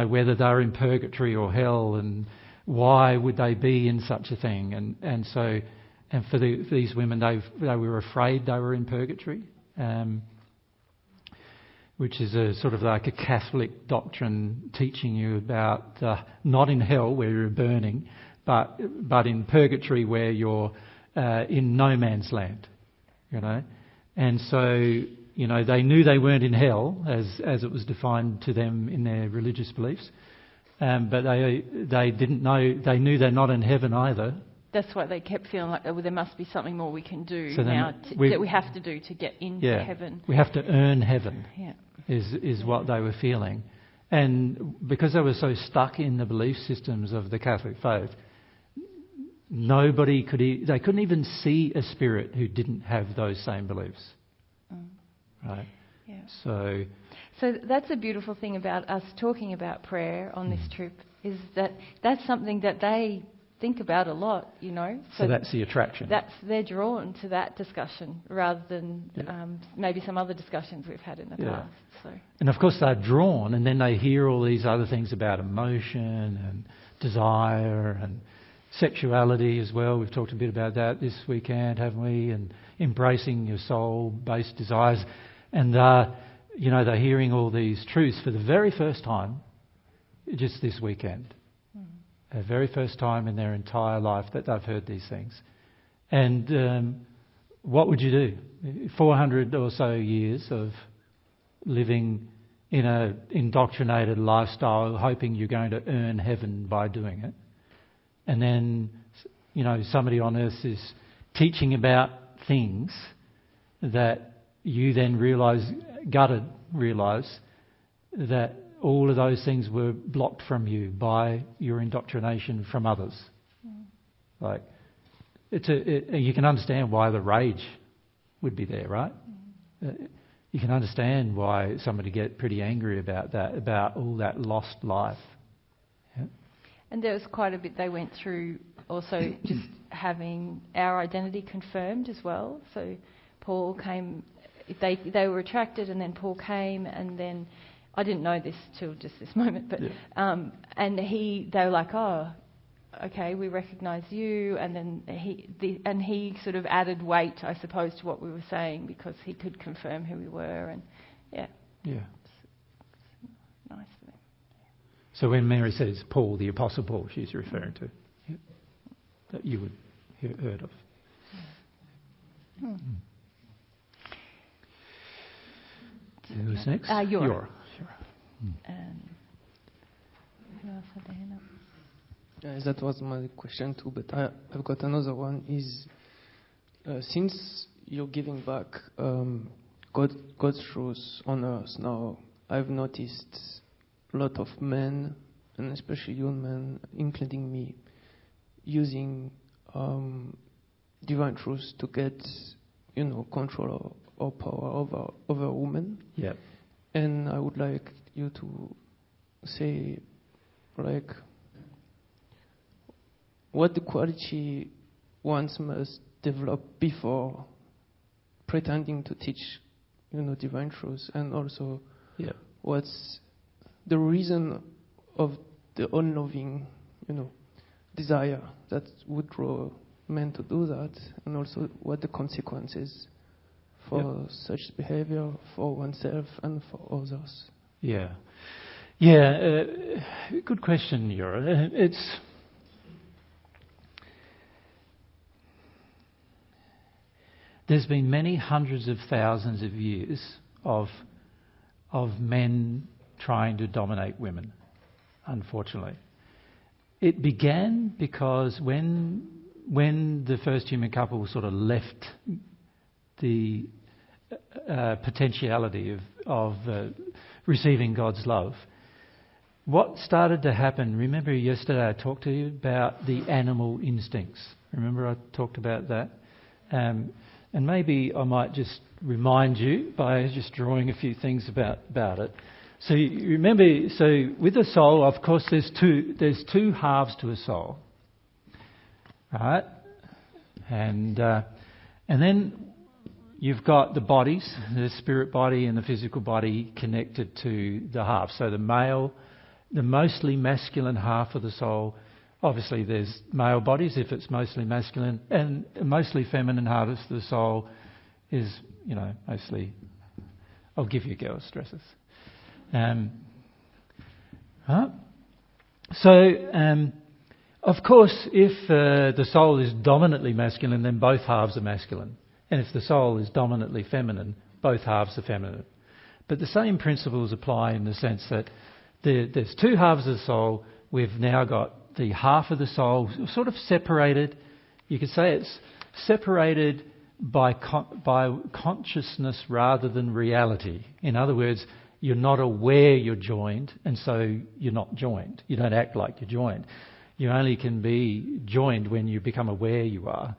whether they're in purgatory or hell and why would they be in such a thing. And so for these women, they were afraid they were in purgatory, which is a sort of like a Catholic doctrine teaching you about not in hell where you're burning, but in purgatory where you're in no man's land, And so, they knew they weren't in hell as it was defined to them in their religious beliefs, but they didn't know. They knew they're not in heaven either. That's why they kept feeling like there must be something more we can do that we have to do to get into heaven. We have to earn heaven. Yeah. Is what they were feeling, and because they were so stuck in the belief systems of the Catholic faith, nobody could. They couldn't even see a spirit who didn't have those same beliefs. Right. Yeah. So that's a beautiful thing about us talking about prayer on this trip, is that that's something that they think about a lot, So that's the attraction. They're drawn to that discussion rather than maybe some other discussions we've had in the past. So. And of course they're drawn, and then they hear all these other things about emotion and desire and sexuality as well. We've talked a bit about that this weekend, haven't we? And embracing your soul-based desires. And, they're hearing all these truths for the very first time just this weekend. The very first time in their entire life that they've heard these things. And what would you do? 400 or so years of living in an indoctrinated lifestyle, hoping you're going to earn heaven by doing it. And then, somebody on earth is teaching about things that you then realise that all of those things were blocked from you by your indoctrination from others. Like, you can understand why the rage would be there, right? You can understand why somebody get pretty angry about that, about all that lost life. Yeah? And there was quite a bit they went through also just having our identity confirmed as well. So Paul came, they were attracted, and then Paul came, and then I didn't know this till just this moment, but and they were like, oh, okay, we recognise you, and then he sort of added weight, I suppose, to what we were saying because he could confirm who we were, and it's nice for them. So when Mary says Paul, the Apostle Paul, she's referring to that you would have heard of. Who's next? Yora. Who else had their hand up? That was my question too, but I've got another one. Is since you're giving back God's truth on earth now, I've noticed a lot of men, and especially young men, including me, using divine truth to get, control or power over women. Yeah. And I would like you to say, what the quality one must develop before pretending to teach, divine truth, and also what's the reason of the unloving, desire that would draw men to do that, and also what the consequences for such behavior for oneself and for others. Yeah. Good question, Yura. There's been many hundreds of thousands of years of men trying to dominate women, unfortunately. It began because when the first human couple sort of left the potentiality of receiving God's love, what started to happen, remember yesterday I talked to you about the animal instincts. Remember I talked about that? And maybe I might just remind you by just drawing a few things about it. So you remember, so with the soul, of course, there's two halves to a soul, right? And then you've got the bodies, the spirit body and the physical body connected to the half. So the mostly masculine half of the soul, obviously there's male bodies if it's mostly masculine, and mostly feminine half of the soul is, mostly, I'll give you girls' dresses. Of course, if the soul is dominantly masculine, then both halves are masculine. And if the soul is dominantly feminine, both halves are feminine. But the same principles apply in the sense that there's two halves of the soul. We've now got the half of the soul sort of separated. You could say it's separated by consciousness rather than reality. In other words, you're not aware you're joined, and so you're not joined. You don't act like you're joined. You only can be joined when you become aware you are.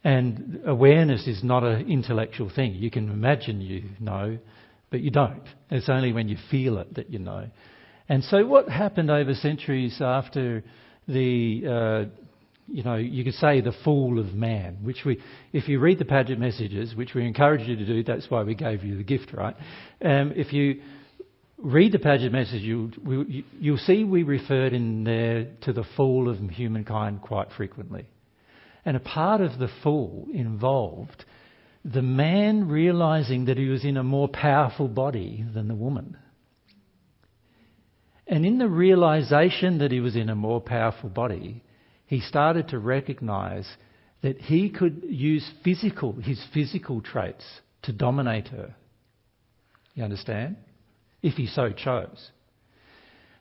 And awareness is not an intellectual thing. You can imagine you know, but you don't. It's only when you feel it that you know. And so what happened over centuries after the, you could say the fall of man, if you read the Paget messages, which we encourage you to do, that's why we gave you the gift, right? If you read the Paget message, you'll see we referred in there to the fall of humankind quite frequently. And a part of the fall involved the man realising that he was in a more powerful body than the woman. And in the realisation that he was in a more powerful body, he started to recognise that he could use his physical traits to dominate her. You understand? If he so chose.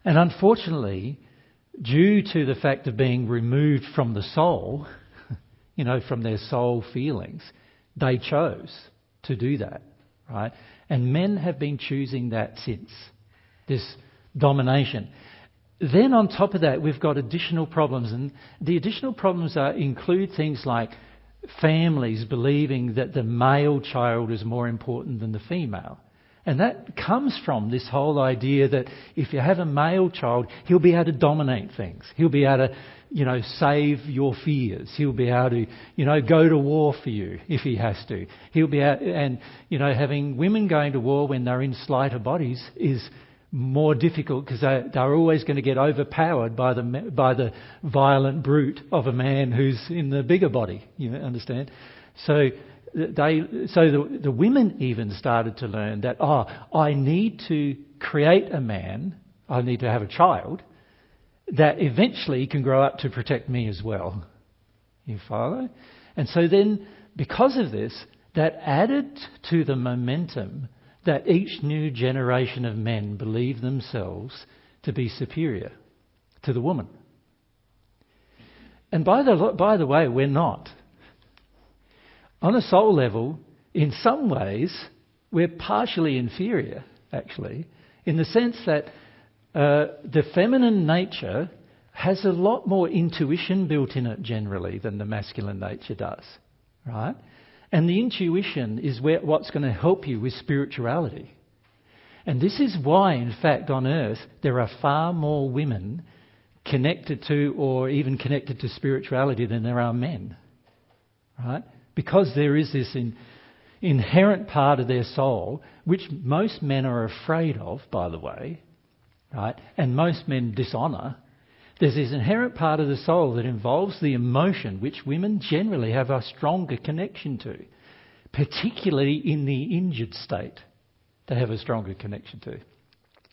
And unfortunately, due to the fact of being removed from the soul, from their soul feelings, they chose to do that, right? And men have been choosing that since, this domination. Then on top of that, we've got additional problems, and the additional problems include things like families believing that the male child is more important than the female. And that comes from this whole idea that if you have a male child, he'll be able to dominate things. He'll be able to, save your fears. He'll be able to, go to war for you if he has to. He'll be able, and, having women going to war when they're in slighter bodies is more difficult because they're always going to get overpowered by the violent brute of a man who's in the bigger body. You understand? So the women even started to learn that, I need to create a man, I need to have a child that eventually can grow up to protect me as well. You follow? And so then, because of this, that added to the momentum that each new generation of men believe themselves to be superior to the woman. And by the way, we're not. On a soul level, in some ways, we're partially inferior, actually, in the sense that the feminine nature has a lot more intuition built in it generally than the masculine nature does, right? And the intuition is what's going to help you with spirituality. And this is why, in fact, on earth, there are far more women connected to or even connected to spirituality than there are men, right? Because there is this inherent part of their soul, which most men are afraid of, by the way, right? And most men dishonour. There's this inherent part of the soul that involves the emotion, which women generally have a stronger connection to, particularly in the injured state. They have a stronger connection to.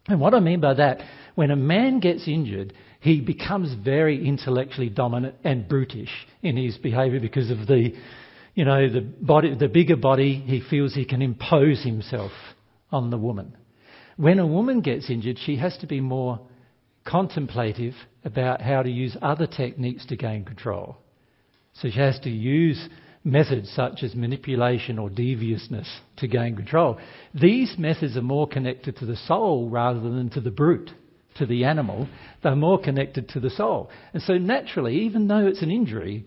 And what I mean by that, when a man gets injured, he becomes very intellectually dominant and brutish in his behaviour because of the bigger body. He feels he can impose himself on the woman. When a woman gets injured, she has to be more contemplative about how to use other techniques to gain control. So she has to use methods such as manipulation or deviousness to gain control. These methods are more connected to the soul rather than to the brute, to the animal, they're more connected to the soul. And so naturally, even though it's an injury,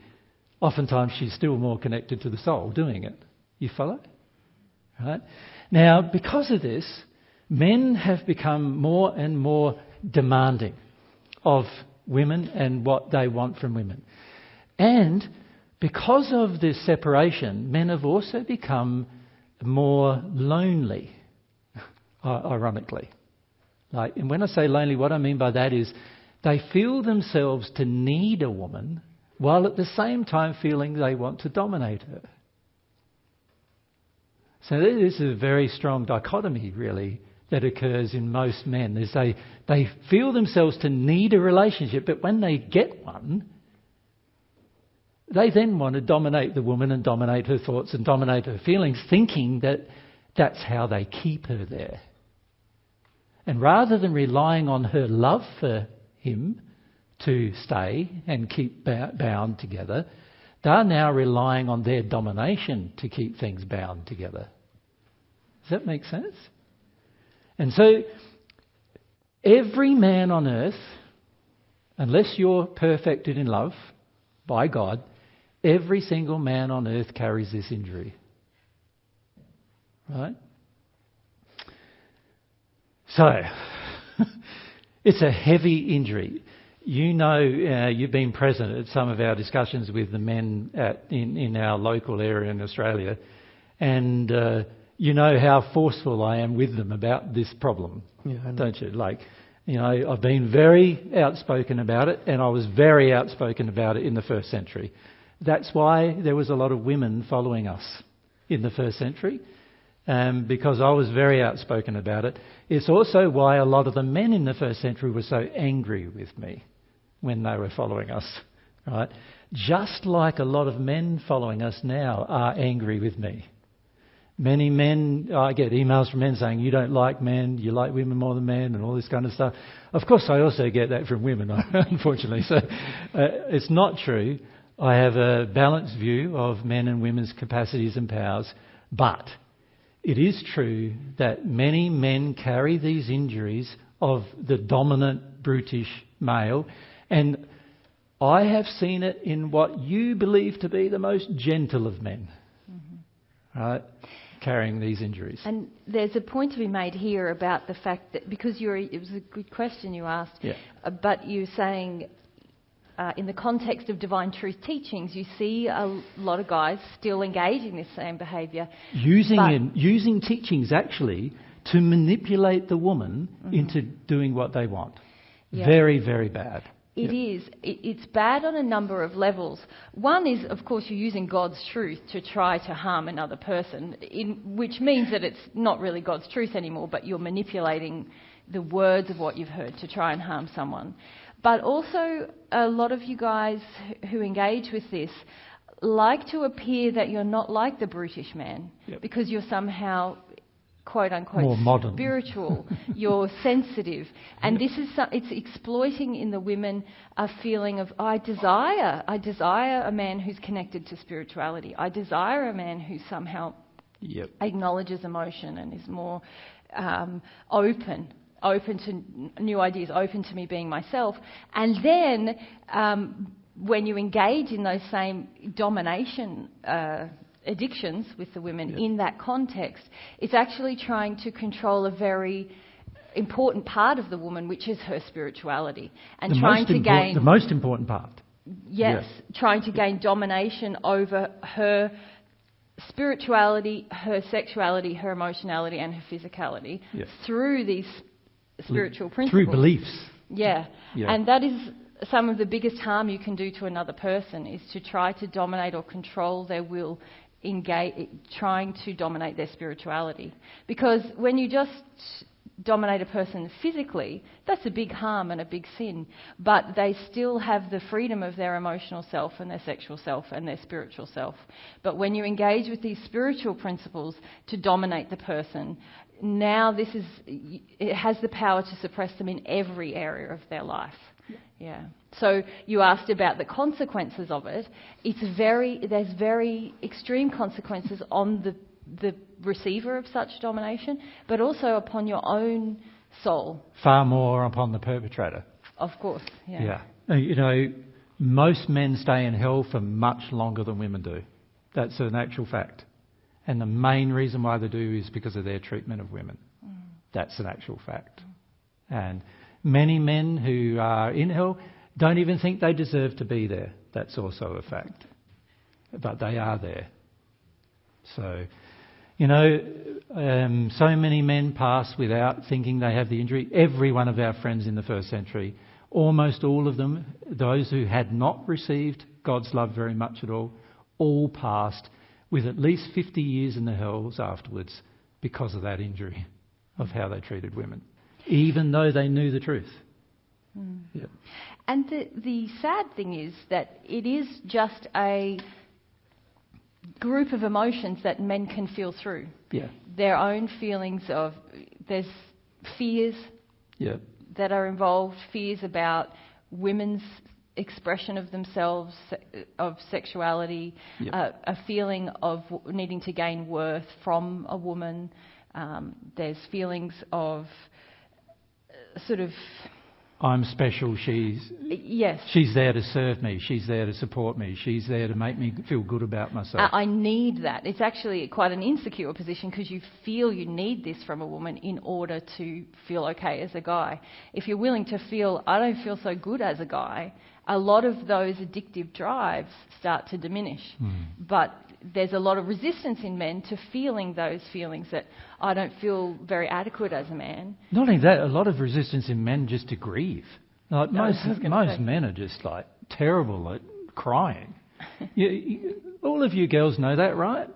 oftentimes she's still more connected to the soul doing it. You follow? Right? Now, because of this, men have become more and more demanding of women and what they want from women. And because of this separation, men have also become more lonely, ironically. And when I say lonely, what I mean by that is they feel themselves to need a woman while at the same time feeling they want to dominate her. So this is a very strong dichotomy, really, that occurs in most men. Is they feel themselves to need a relationship, but when they get one, they then want to dominate the woman and dominate her thoughts and dominate her feelings, thinking that that's how they keep her there. And rather than relying on her love for him to stay and keep bound together, they're now relying on their domination to keep things bound together. Does that make sense? And so every man on earth, unless you're perfected in love by God, every single man on earth carries this injury. Right? So, it's a heavy injury. You know, you've been present at some of our discussions with the men in our local area in Australia, and you know how forceful I am with them about this problem, don't you? I've been very outspoken about it, and I was very outspoken about it in the first century. That's why there was a lot of women following us in the first century, because I was very outspoken about it. It's also why a lot of the men in the first century were so angry with me when they were following us, right? Just like a lot of men following us now are angry with me. Many men, I get emails from men saying, you don't like men, you like women more than men, and all this kind of stuff. Of course, I also get that from women, unfortunately. So it's not true. I have a balanced view of men and women's capacities and powers, but it is true that many men carry these injuries of the dominant, brutish male, and I have seen it in what you believe to be the most gentle of men, right, carrying these injuries. And there's a point to be made here about the fact that, because it was a good question you asked, but you're saying in the context of divine truth teachings, you see a lot of guys still engaging this same behaviour. Using teachings actually to manipulate the woman into doing what they want. Yeah. Very, very bad. It is. It's bad on a number of levels. One is, of course, you're using God's truth to try to harm another person, which means that it's not really God's truth anymore, but you're manipulating the words of what you've heard to try and harm someone. But also, a lot of you guys who engage with this like to appear that you're not like the brutish man, because you're somehow, quote unquote, more modern, spiritual, you're sensitive. And this is it's exploiting in the women a feeling of, I desire a man who's connected to spirituality. I desire a man who somehow acknowledges emotion and is more open to new ideas, open to me being myself. And then when you engage in those same domination addictions with the women in that context, it's actually trying to control a very important part of the woman, which is her spirituality, and the most important part. Yes, trying to gain domination over her spirituality, her sexuality, her emotionality, and her physicality through these spiritual principles. Through beliefs. Yeah. And that is some of the biggest harm you can do to another person, is to try to dominate or control their will, trying to dominate their spirituality. Because when you just dominate a person physically, that's a big harm and a big sin. But they still have the freedom of their emotional self and their sexual self and their spiritual self. But when you engage with these spiritual principles to dominate the person, now it has the power to suppress them in every area of their life. Yeah. So you asked about the consequences of it. There's very extreme consequences on the receiver of such domination, but also upon your own soul. Far more upon the perpetrator. Of course, yeah. Yeah. Most men stay in hell for much longer than women do. That's an actual fact. And the main reason why they do is because of their treatment of women. That's an actual fact. And many men who are in hell don't even think they deserve to be there. That's also a fact. But they are there. So, so many men pass without thinking they have the injury. Every one of our friends in the first century, almost all of them, those who had not received God's love very much at all passed with at least 50 years in the hells afterwards because of that injury, of how they treated women, even though they knew the truth. Yeah. And the sad thing is that it is just a group of emotions that men can feel through. Yeah. Their own feelings of, there's fears that are involved, fears about women's expression of themselves, of sexuality, a feeling of needing to gain worth from a woman. There's feelings of sort of... I'm special, she's there to serve me, she's there to support me, she's there to make me feel good about myself. I need that. It's actually quite an insecure position because you feel you need this from a woman in order to feel okay as a guy. If you're willing to feel, I don't feel so good as a guy, a lot of those addictive drives start to diminish. But there's a lot of resistance in men to feeling those feelings that I don't feel very adequate as a man. Not only that, a lot of resistance in men just to grieve. Like most men are just like terrible at crying. All of you girls know that, right?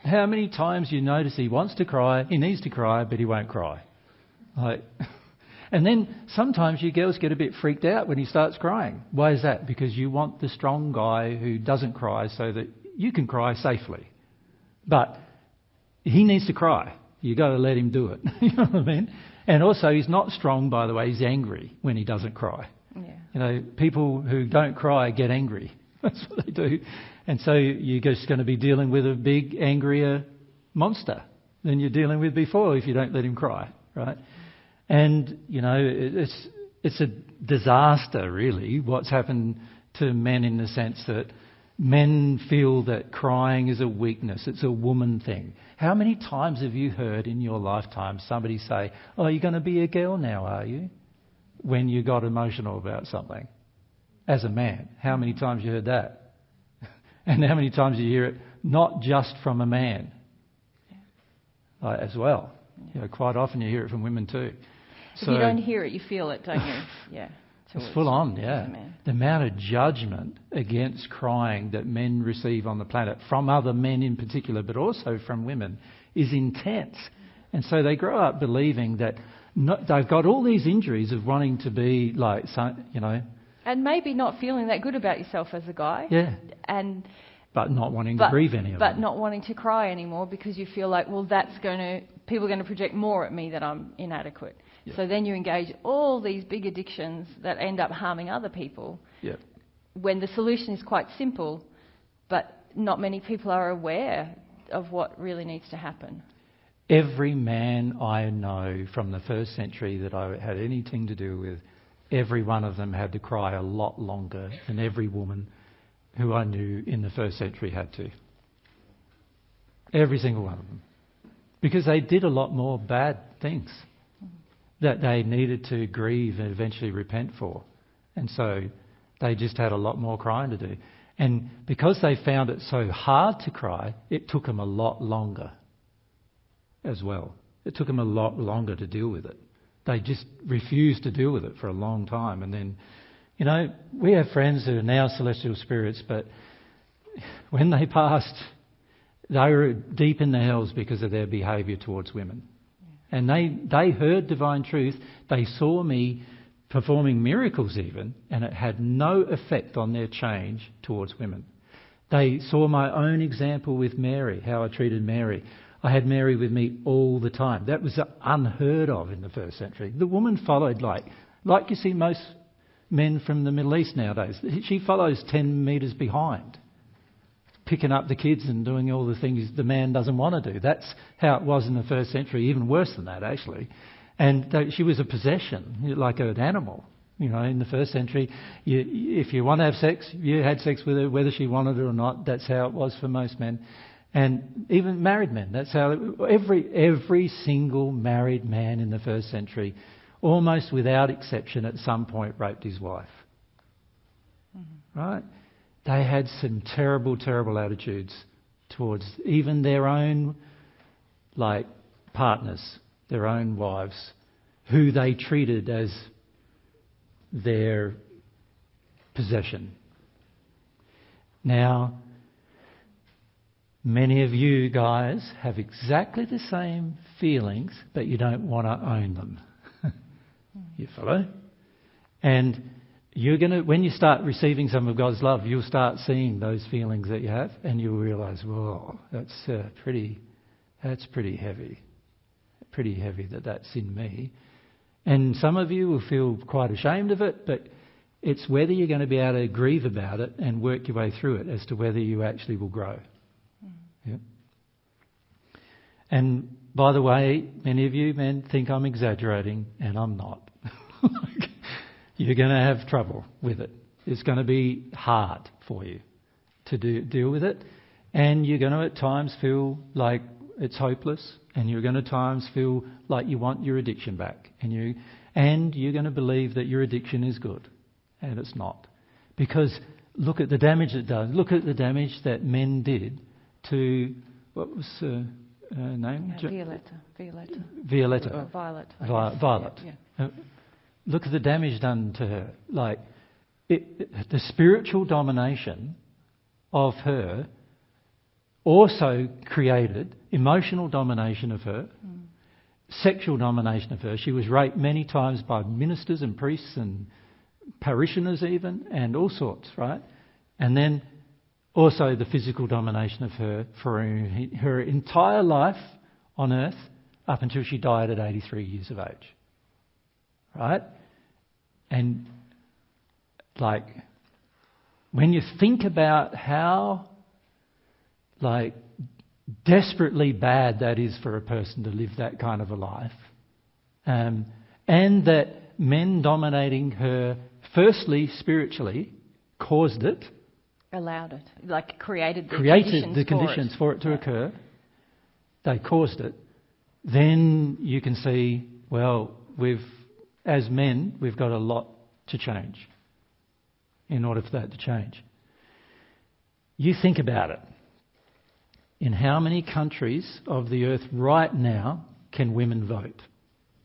How many times you notice he wants to cry, he needs to cry, but he won't cry. And then sometimes you girls get a bit freaked out when he starts crying. Why is that? Because you want the strong guy who doesn't cry so that you can cry safely. But he needs to cry. You've got to let him do it. You know what I mean? And also he's not strong, by the way. He's angry when he doesn't cry. Yeah. People who don't cry get angry. That's what they do. And so you're just going to be dealing with a big, angrier monster than you're dealing with before if you don't let him cry, right? And, it's a disaster, really, what's happened to men in the sense that men feel that crying is a weakness. It's a woman thing. How many times have you heard in your lifetime somebody say, "Oh, you're going to be a girl now, are you?" when you got emotional about something? As a man, how many times you heard that? And how many times you hear it not just from a man as well? Quite often you hear it from women too. If you don't hear it, you feel it, don't you? Yeah. It's full on, The amount of judgment against crying that men receive on the planet, from other men in particular, but also from women, is intense. And so they grow up believing that they've got all these injuries of wanting to be like, And maybe not feeling that good about yourself as a guy. Yeah. But not wanting to grieve any of it. But not wanting to cry anymore because you feel like, well, people are going to project more at me that I'm inadequate. Yeah. So then you engage all these big addictions that end up harming other people. Yeah. When the solution is quite simple, but not many people are aware of what really needs to happen. Every man I know from the first century that I had anything to do with, every one of them had to cry a lot longer than every woman who I knew in the first century had to. Every single one of them. Because they did a lot more bad things that they needed to grieve and eventually repent for. And so they just had a lot more crying to do. And because they found it so hard to cry, it took them a lot longer as well. It took them a lot longer to deal with it. They just refused to deal with it for a long time. And then, we have friends who are now celestial spirits, but when they passed, they were deep in the hells because of their behaviour towards women. And they heard divine truth. They saw me performing miracles even, and it had no effect on their change towards women. They saw my own example with Mary, how I treated Mary. I had Mary with me all the time. That was unheard of in the first century. The woman followed like you see most men from the Middle East nowadays. She follows 10 metres behind, picking up the kids and doing all the things the man doesn't want to do. That's how it was in the first century, even worse than that, actually. And she was a possession, like an animal. You know, in the first century, if you want to have sex, you had sex with her, whether she wanted it or not. That's how it was for most men. And even married men, that's how every single married man in the first century, almost without exception, at some point raped his wife. Mm-hmm. Right? They had some terrible, terrible attitudes towards even their own, partners, their own wives, who they treated as their possession. Now, many of you guys have exactly the same feelings, but you don't want to own them. You follow? And you're going to, when you start receiving some of God's love, you'll start seeing those feelings that you have, and you'll realise, whoa, that's pretty heavy. Pretty heavy that's in me. And some of you will feel quite ashamed of it, but it's whether you're going to be able to grieve about it and work your way through it as to whether you actually will grow. Yeah. And by the way, many of you men think I'm exaggerating, and I'm not. You're going to have trouble with it. It's going to be hard for you to deal with it, and you're going to at times feel like it's hopeless, and you're going to at times feel like you want your addiction back, and you're going to believe that your addiction is good, and it's not. Because look at the damage it does. Look at the damage that men did to, what was her name? Violetta. Violet. Yeah. Look at the damage done to her. The spiritual domination of her also created emotional domination of her, sexual domination of her. She was raped many times by ministers and priests and parishioners even, and all sorts, right? And then also the physical domination of her for her entire life on earth up until she died at 83 years of age. Right? And when you think about how desperately bad that is for a person to live that kind of a life, and that men dominating her, firstly spiritually, caused it, allowed it, created the conditions for it to occur. They caused it. Then you can see, well, as men, we've got a lot to change in order for that to change. You think about it. In how many countries of the earth right now can women vote?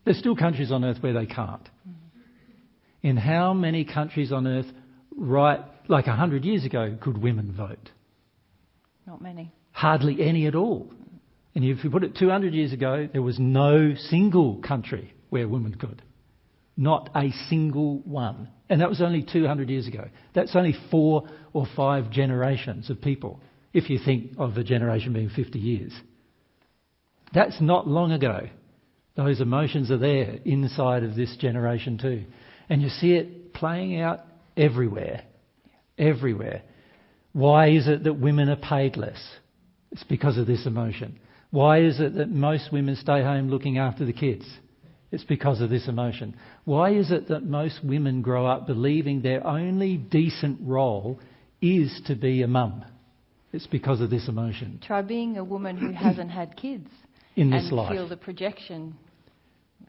There's still countries on earth where they can't. In how many countries on earth 100 years ago could women vote? Not many. Hardly any at all. And if you put it 200 years ago, there was no single country where women could. Not a single one. And that was only 200 years ago. That's only 4 or 5 generations of people, if you think of a generation being 50 years. That's not long ago. Those emotions are there inside of this generation too. And you see it playing out everywhere. Everywhere. Why is it that women are paid less? It's because of this emotion. Why is it that most women stay home looking after the kids? It's because of this emotion. Why is it that most women grow up believing their only decent role is to be a mum? It's because of this emotion. Try being a woman who hasn't had kids in this life. And feel the projection.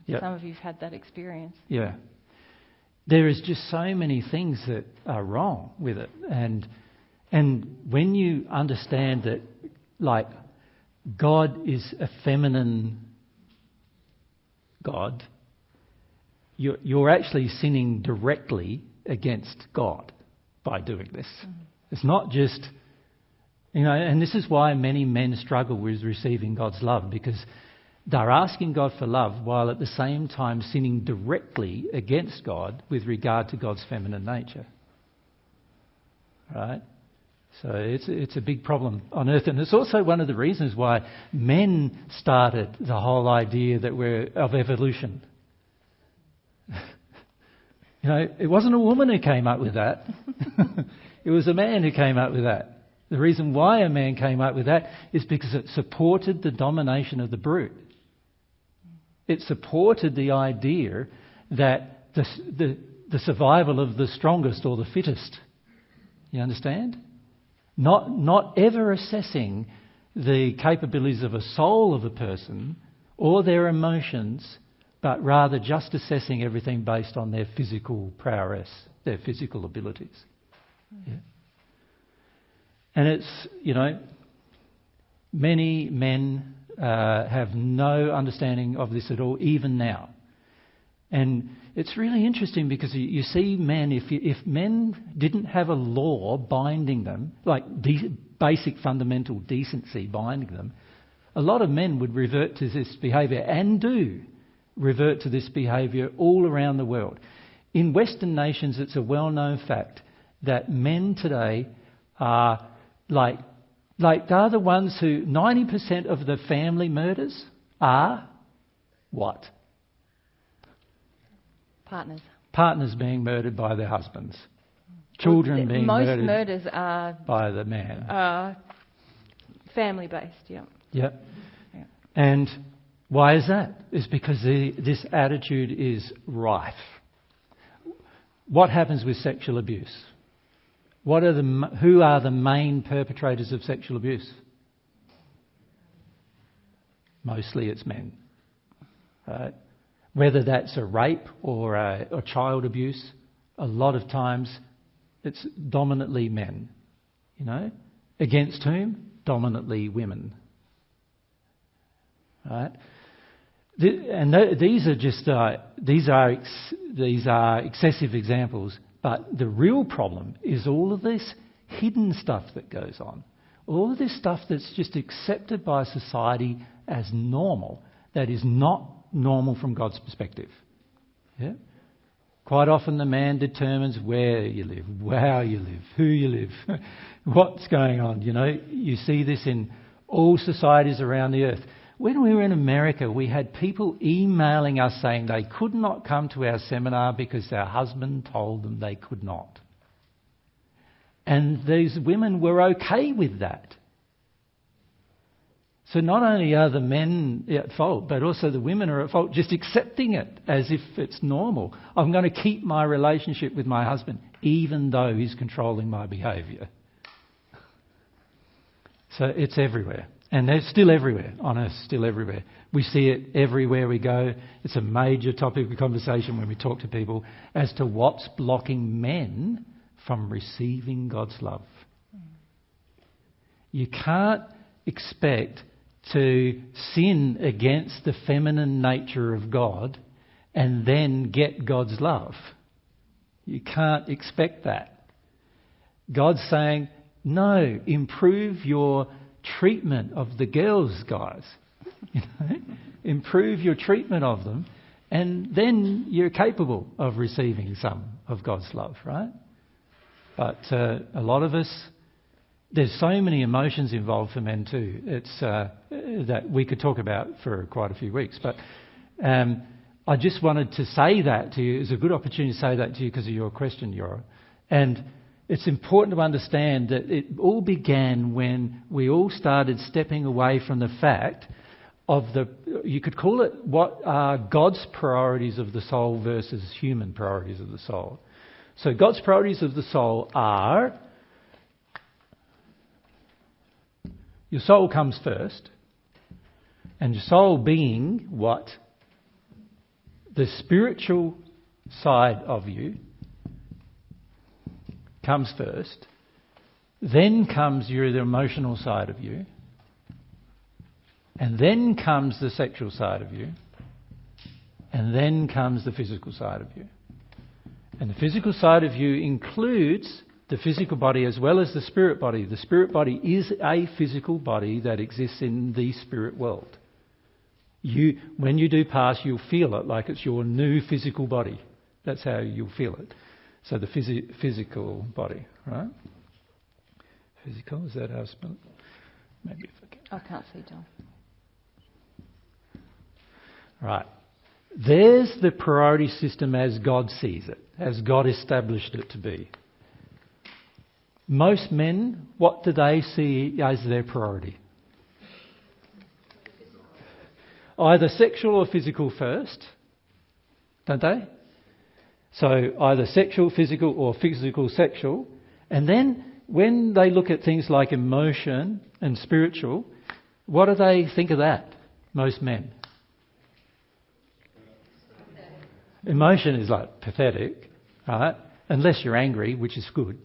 Yep. Some of you've had that experience. Yeah. There is just so many things that are wrong with it. And when you understand that, God is a feminine God, you're actually sinning directly against God by doing this. Mm-hmm. It's not just, and this is why many men struggle with receiving God's love, because they're asking God for love while at the same time sinning directly against God with regard to God's feminine nature. Right? So it's a big problem on earth, and it's also one of the reasons why men started the whole idea that we're of evolution. It wasn't a woman who came up with that. It was a man who came up with that. The reason why a man came up with that is because it supported the domination of the brute. It supported the idea that the survival of the strongest or the fittest. You understand? Not ever assessing the capabilities of a soul of a person or their emotions, but rather just assessing everything based on their physical prowess, their physical abilities. Yeah. And it's, many men have no understanding of this at all, even now. And it's really interesting because you see men, if men didn't have a law binding them, like basic fundamental decency binding them, a lot of men would revert to this behaviour, and do revert to this behaviour all around the world. In Western nations, it's a well-known fact that men today are they're the ones who 90% of the family murders are what? Partners being murdered by their husbands. Children being murdered. Most murders are by the man. Family-based, yeah. Yep. Yeah. And why is that? It's because this attitude is rife. What happens with sexual abuse? Who are the main perpetrators of sexual abuse? Mostly it's men. Right? Whether that's a rape or a child abuse, a lot of times it's dominantly men. Against whom? Dominantly women. Right? And these are just these are excessive examples. But the real problem is all of this hidden stuff that goes on. All of this stuff that's just accepted by society as normal, that is not normal from God's perspective. Yeah? Quite often the man determines where you live, how you live, who you live, what's going on. You see this in all societies around the earth. When we were in America, we had people emailing us saying they could not come to our seminar because their husband told them they could not. And these women were okay with that. So not only are the men at fault, but also the women are at fault, just accepting it as if it's normal. I'm going to keep my relationship with my husband, even though he's controlling my behaviour. So it's everywhere. And they're still everywhere, on earth, still everywhere. We see it everywhere we go. It's a major topic of conversation when we talk to people as to what's blocking men from receiving God's love. You can't expect to sin against the feminine nature of God and then get God's love. You can't expect that. God's saying, no, improve your treatment of the girls, guys. Improve your treatment of them, and then you're capable of receiving some of God's love, right? But a lot of us, there's so many emotions involved for men too. It's that we could talk about for quite a few weeks. But I just wanted to say that to you. It's a good opportunity to say that to you because of your question, Yora. And it's important to understand that it all began when we all started stepping away from the fact of you could call it what are God's priorities of the soul versus human priorities of the soul. So God's priorities of the soul are, your soul comes first, and your soul being what? The spiritual side of you comes first, then comes the emotional side of you, and then comes the sexual side of you, and then comes the physical side of you. And the physical side of you includes the physical body as well as the spirit body. The spirit body is a physical body that exists in the spirit world. When you do pass, you'll feel it like it's your new physical body. That's how you'll feel it. So the physical body, right? Physical, is that how I spell it? Maybe if I can. I can't see, John. Right. There's the priority system as God sees it, as God established it to be. Most men, what do they see as their priority? either sexual or physical first, don't they? So either sexual, physical, or physical, sexual. And then when they look at things like emotion and spiritual, what do they think of that, most men? Emotion is like pathetic, right? Unless you're angry, which is good.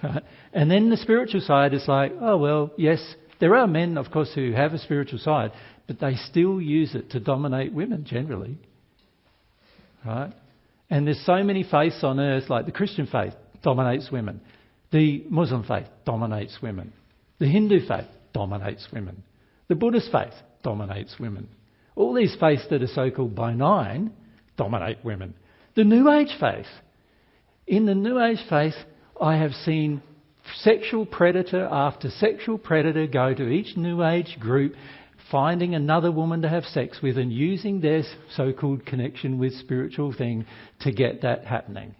Right? And then the spiritual side is like, oh, well, yes, there are men, of course, who have a spiritual side, but they still use it to dominate women generally. Right? And there's so many faiths on earth, like the Christian faith dominates women. The Muslim faith dominates women. The Hindu faith dominates women. The Buddhist faith dominates women. All these faiths that are so-called benign dominate women. The New Age faith. In the New Age faith, I have seen sexual predator after sexual predator go to each New Age group, finding another woman to have sex with and using their so-called connection with spiritual thing to get that happening.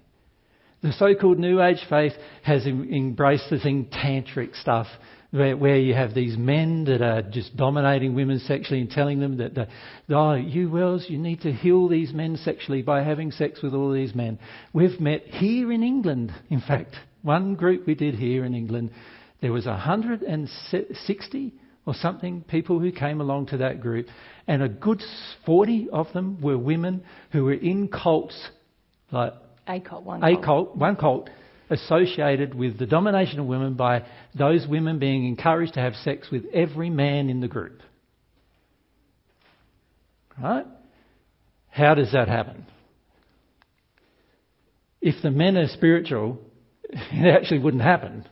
The so-called New Age faith has embraced the thing tantric stuff, where you have these men that are just dominating women sexually and telling them that, you need to heal these men sexually by having sex with all these men. We've met here in England, in fact. One group we did here in England, there was 160 or something people who came along to that group, and a good 40 of them were women who were in cults, like one cult associated with the domination of women by those women being encouraged to have sex with every man in the group. Right? How does that happen? If the men are spiritual, it actually wouldn't happen.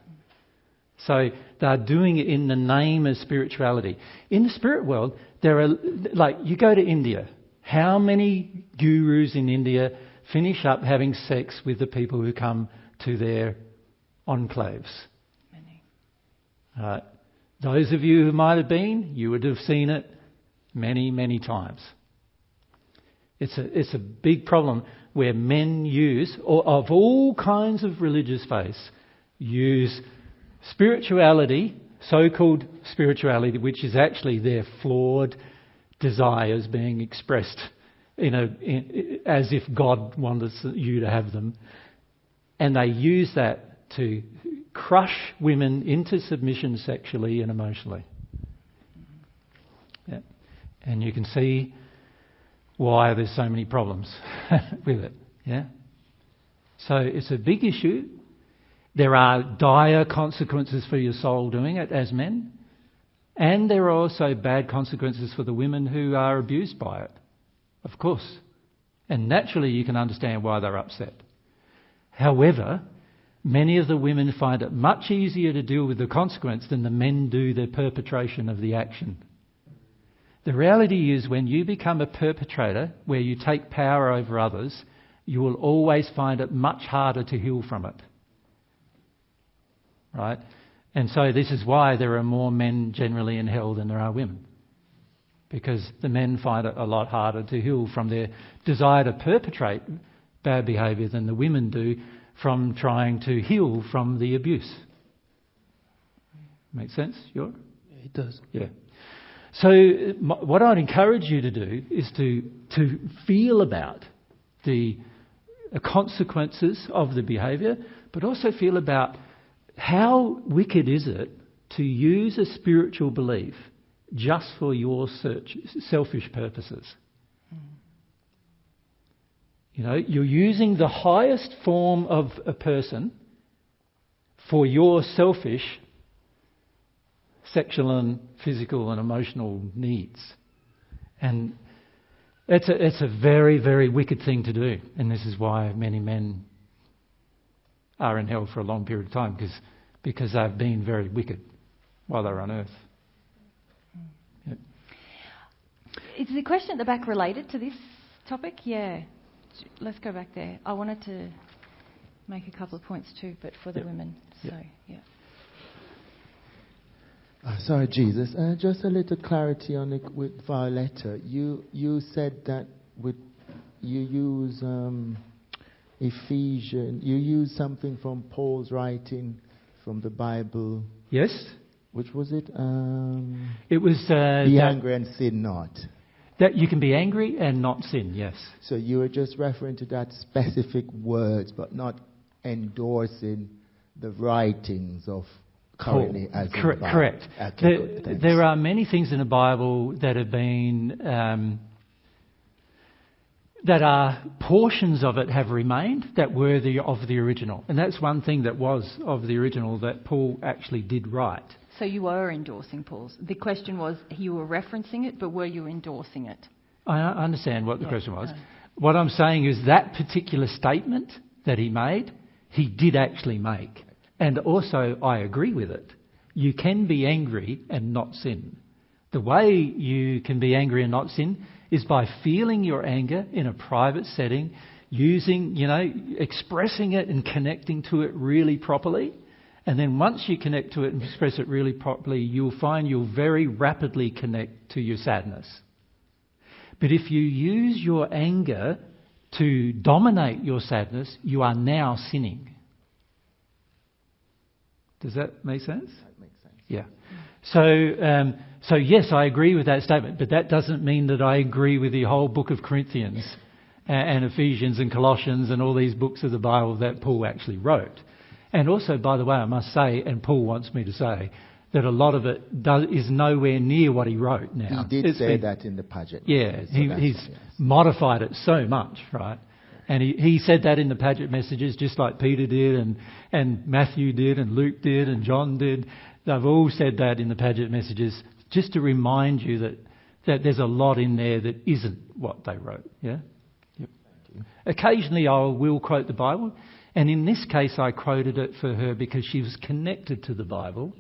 So they're doing it in the name of spirituality. In the spirit world, there are, like, you go to India. How many gurus in India finish up having sex with the people who come to their enclaves? Many. Those of you who might have been, you would have seen it many, many times. It's a big problem where men use, or of all kinds of religious faiths, use spirituality, so-called spirituality, which is actually their flawed desires being expressed as if God wanted you to have them. And they use that to crush women into submission sexually and emotionally. Yeah. And you can see why there's so many problems with it. Yeah. So it's a big issue. There are dire consequences for your soul doing it as men. And there are also bad consequences for the women who are abused by it. Of course. And naturally you can understand why they're upset. However, many of the women find it much easier to deal with the consequence than the men do the perpetration of the action. The reality is, when you become a perpetrator, where you take power over others, you will always find it much harder to heal from it. Right? And so this is why there are more men generally in hell than there are women. Because the men find it a lot harder to heal from their desire to perpetrate bad behaviour than the women do from trying to heal from the abuse. Make sense, Jörg? Yeah, it does. Yeah. So what I'd encourage you to do is to feel about the consequences of the behaviour, but also feel about how wicked is it to use a spiritual belief just for your selfish purposes. You know, you're using the highest form of a person for your selfish sexual and physical and emotional needs. And it's a very, very wicked thing to do. And this is why many men are in hell for a long period of time, because they've been very wicked while they're on earth. Yep. Is the question at the back related to this topic? Yeah. Let's go back there. I wanted to make a couple of points too, but for the women. So, yeah. Sorry, Jesus. Just a little clarity on it with Violetta. You said that you use Ephesians. You use something from Paul's writing from the Bible. Yes. Which was it? It was be angry and sin not. That you can be angry and not sin, yes. So you were just referring to that specific words, but not endorsing the writings of currently as in the Bible. Correct. Okay, good, thanks. There are many things in the Bible that have been... that are portions of it have remained that were of the original. And that's one thing that was of the original that Paul actually did write. So you were endorsing Paul's. The question was, you were referencing it, but were you endorsing it? I understand what the question was. What I'm saying is that particular statement that he made, he did actually make. And also, I agree with it. You can be angry and not sin. The way you can be angry and not sin is by feeling your anger in a private setting, using, expressing it and connecting to it really properly. And then once you connect to it and express it really properly, you'll find you'll very rapidly connect to your sadness. But if you use your anger to dominate your sadness, you are now sinning. Does that make sense? That makes sense. Yeah. So yes, I agree with that statement, but that doesn't mean that I agree with the whole book of Corinthians and Ephesians and Colossians and all these books of the Bible that Paul actually wrote. And also, by the way, I must say, and Paul wants me to say, that a lot of it is nowhere near what he wrote now. He did say that in the Paget. Yeah, so he's modified it so much, right? And he said that in the Paget messages, just like Peter did and Matthew did and Luke did and John did. They've all said that in the Paget messages, just to remind you that there's a lot in there that isn't what they wrote. Yeah. Yep. Occasionally I will quote the Bible, and in this case I quoted it for her because she was connected to the Bible,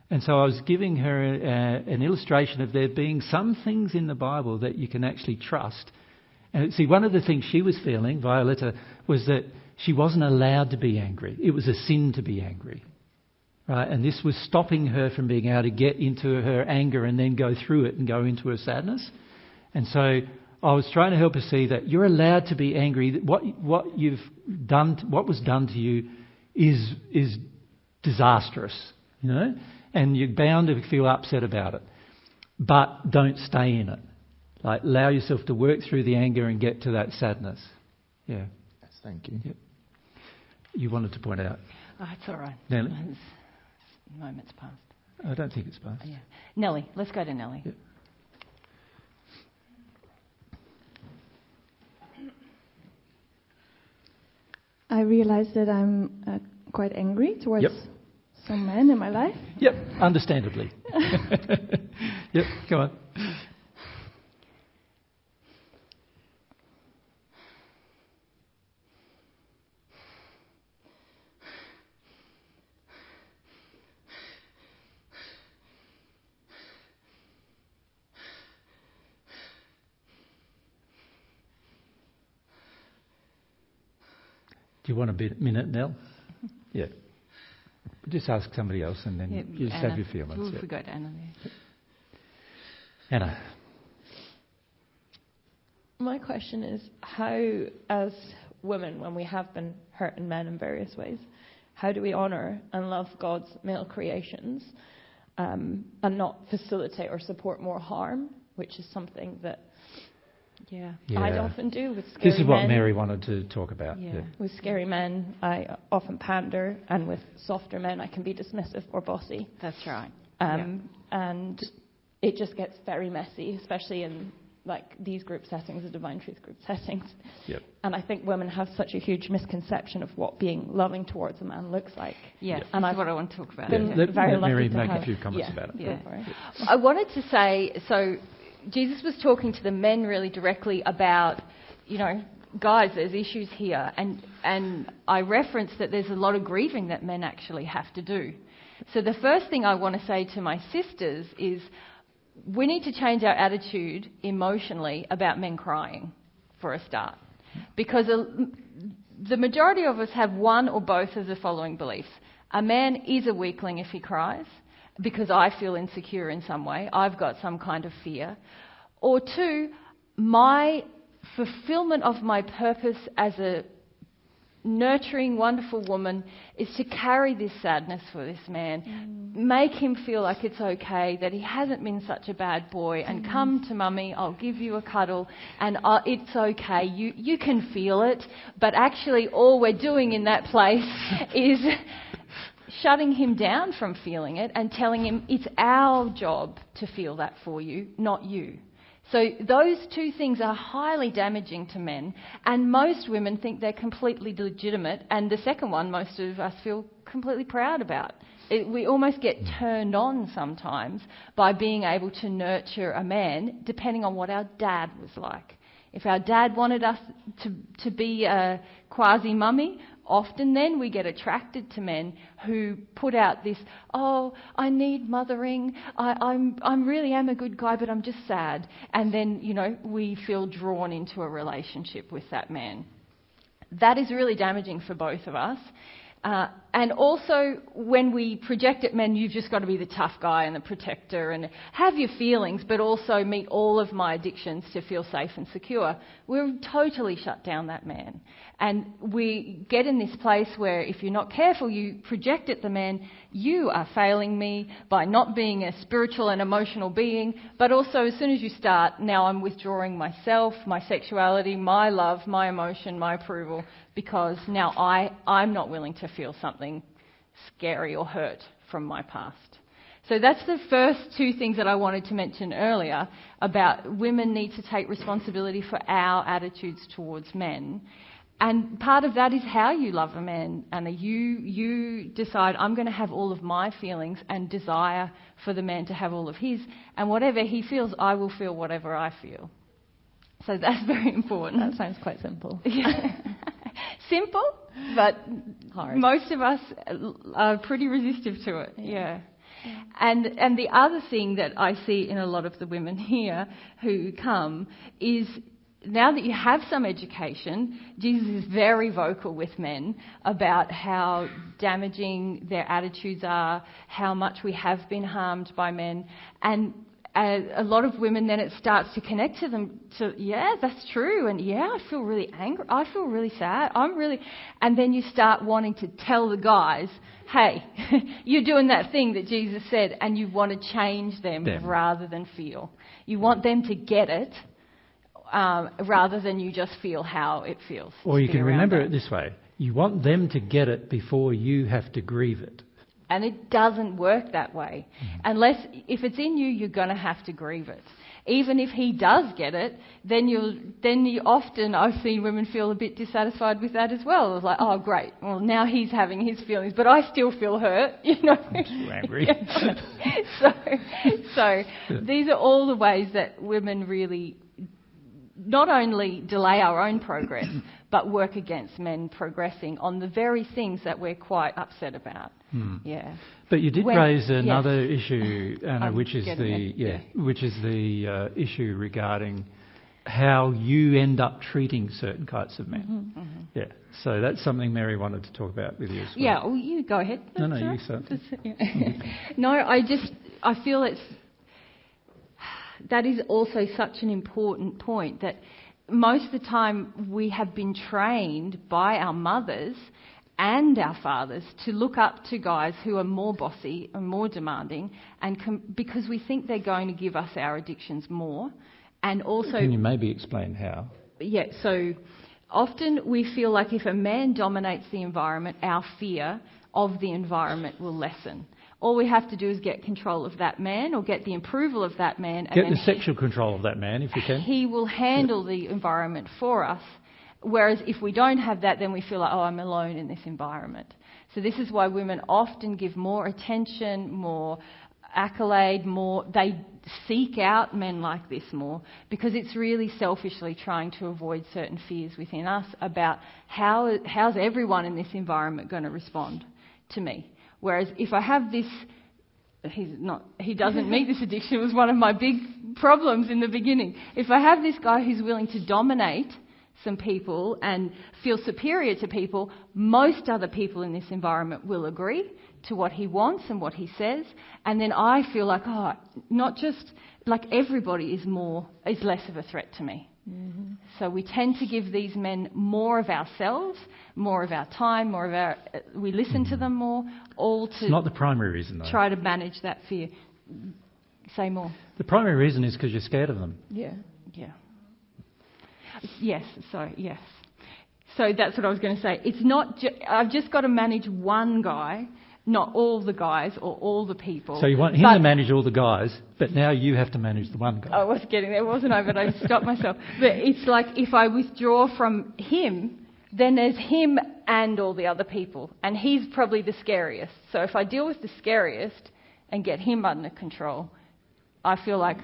and so I was giving her an illustration of there being some things in the Bible that you can actually trust. And see, one of the things she was feeling, Violetta, was that she wasn't allowed to be angry. It was a sin to be angry. Right? And this was stopping her from being able to get into her anger and then go through it and go into her sadness. And so I was trying to help her see that you're allowed to be angry. What you've done, what was done to you is disastrous, and you're bound to feel upset about it. But don't stay in it. Like, allow yourself to work through the anger and get to that sadness. Yeah. Yes, thank you. Yep. You wanted to point out. Oh, it's all right. Nellie? Moment's passed. I don't think it's passed. Yeah. Nellie. Let's go to Nellie. Yep. I realize that I'm quite angry towards some men in my life. Yep, understandably. Yep, go on. Do you want a minute, Nell? Yeah. Just ask somebody else and then you just have your feelings. We'll go to Anna there. Anna. My question is, how, as women, when we have been hurting men in various ways, how do we honour and love God's male creations and not facilitate or support more harm, which is something that I often do with scary men. This is what Mary wanted to talk about. Yeah. With scary men, I often pander, and with softer men, I can be dismissive or bossy. That's right. And it just gets very messy, especially in these group settings, the Divine Truth group settings. Yep. And I think women have such a huge misconception of what being loving towards a man looks like. Yeah, yep. And that's what I want to talk about. Let Mary make a few comments about it. Yeah. I wanted to say, so Jesus was talking to the men really directly about, guys, there's issues here. And I referenced that there's a lot of grieving that men actually have to do. So the first thing I want to say to my sisters is we need to change our attitude emotionally about men crying, for a start. Because the majority of us have one or both of the following beliefs. A man is a weakling if he cries, because I feel insecure in some way. I've got some kind of fear. Or two, my fulfillment of my purpose as a nurturing, wonderful woman is to carry this sadness for this man make him feel like it's okay, that he hasn't been such a bad boy, and come to mummy, I'll give you a cuddle, and it's okay, you can feel it. But actually all we're doing in that place is shutting him down from feeling it and telling him it's our job to feel that for you, not you. So those two things are highly damaging to men, and most women think they're completely legitimate, and the second one most of us feel completely proud about. We almost get turned on sometimes by being able to nurture a man, depending on what our dad was like. If our dad wanted us to be a quasi-mummy, often then we get attracted to men who put out this, oh, I need mothering, I really am a good guy, but I'm just sad. And then, we feel drawn into a relationship with that man. That is really damaging for both of us. And also, when we project at men, you've just got to be the tough guy and the protector and have your feelings, but also meet all of my addictions to feel safe and secure. We'll totally shut down that man. And we get in this place where if you're not careful, you project at the man, you are failing me by not being a spiritual and emotional being. But also, as soon as you start, now I'm withdrawing myself, my sexuality, my love, my emotion, my approval, because now I'm not willing to feel something scary or hurt from my past. So that's the first two things that I wanted to mention earlier about women need to take responsibility for our attitudes towards men. And part of that is how you love a man, Anna. You decide, I'm going to have all of my feelings and desire for the man to have all of his, and whatever he feels, I will feel whatever I feel. So that's very important. That sounds quite simple. Simple, but hard. Most of us are pretty resistive to it. Yeah. And the other thing that I see in a lot of the women here who come is, now that you have some education, Jesus is very vocal with men about how damaging their attitudes are, how much we have been harmed by men, and a lot of women, then it starts to connect to them to, yeah, that's true, and yeah, I feel really angry, I feel really sad, and then you start wanting to tell the guys, hey, you're doing that thing that Jesus said, and you want to change them rather than feel. You want them to get it, rather than you just feel how it feels. Or you can remember it this way, you want them to get it before you have to grieve it. And it doesn't work that way. Unless, if it's in you, you're going to have to grieve it. Even if he does get it, then you often, I've seen women feel a bit dissatisfied with that as well. It's like, oh, great, well, now he's having his feelings, but I still feel hurt, I'm so angry. So these are all the ways that women really not only delay our own progress, but work against men progressing on the very things that we're quite upset about. Yeah. But you did raise another issue, Anna, which is the issue regarding how you end up treating certain kinds of men. Yeah. So that's something Mary wanted to talk about with you as well. Yeah. Well, you go ahead. No, you start. No, I feel that is also such an important point, that most of the time we have been trained by our mothers and our fathers to look up to guys who are more bossy and more demanding, and because we think they're going to give us our addictions more. And also, can you maybe explain how? Yeah, so often we feel like if a man dominates the environment, our fear of the environment will lessen. All we have to do is get control of that man, or get the approval of that man. Get the sexual control of that man, if you can. He will handle the environment for us. Whereas if we don't have that, then we feel like, oh, I'm alone in this environment. So this is why women often give more attention, more accolade, they seek out men like this more, because it's really selfishly trying to avoid certain fears within us about how's everyone in this environment going to respond to me. Whereas if I have this, he doesn't meet this addiction. It was one of my big problems in the beginning. If I have this guy who's willing to dominate some people and feel superior to people, most other people in this environment will agree to what he wants and what he says. And then I feel like, not just like everybody is less of a threat to me. Mm-hmm. So we tend to give these men more of ourselves, more of our time, more of our... we listen to them more, all to... It's not the primary reason, though. Try to manage that fear. Say more. The primary reason is because you're scared of them. Yeah. Yes, yes. So that's what I was going to say. It's not... I've just got to manage one guy, not all the guys or all the people. So you want him to manage all the guys, but now you have to manage the one guy. I was getting there, wasn't I? But I stopped myself. But it's like if I withdraw from him, then there's him and all the other people. And he's probably the scariest. So if I deal with the scariest and get him under control, I feel like...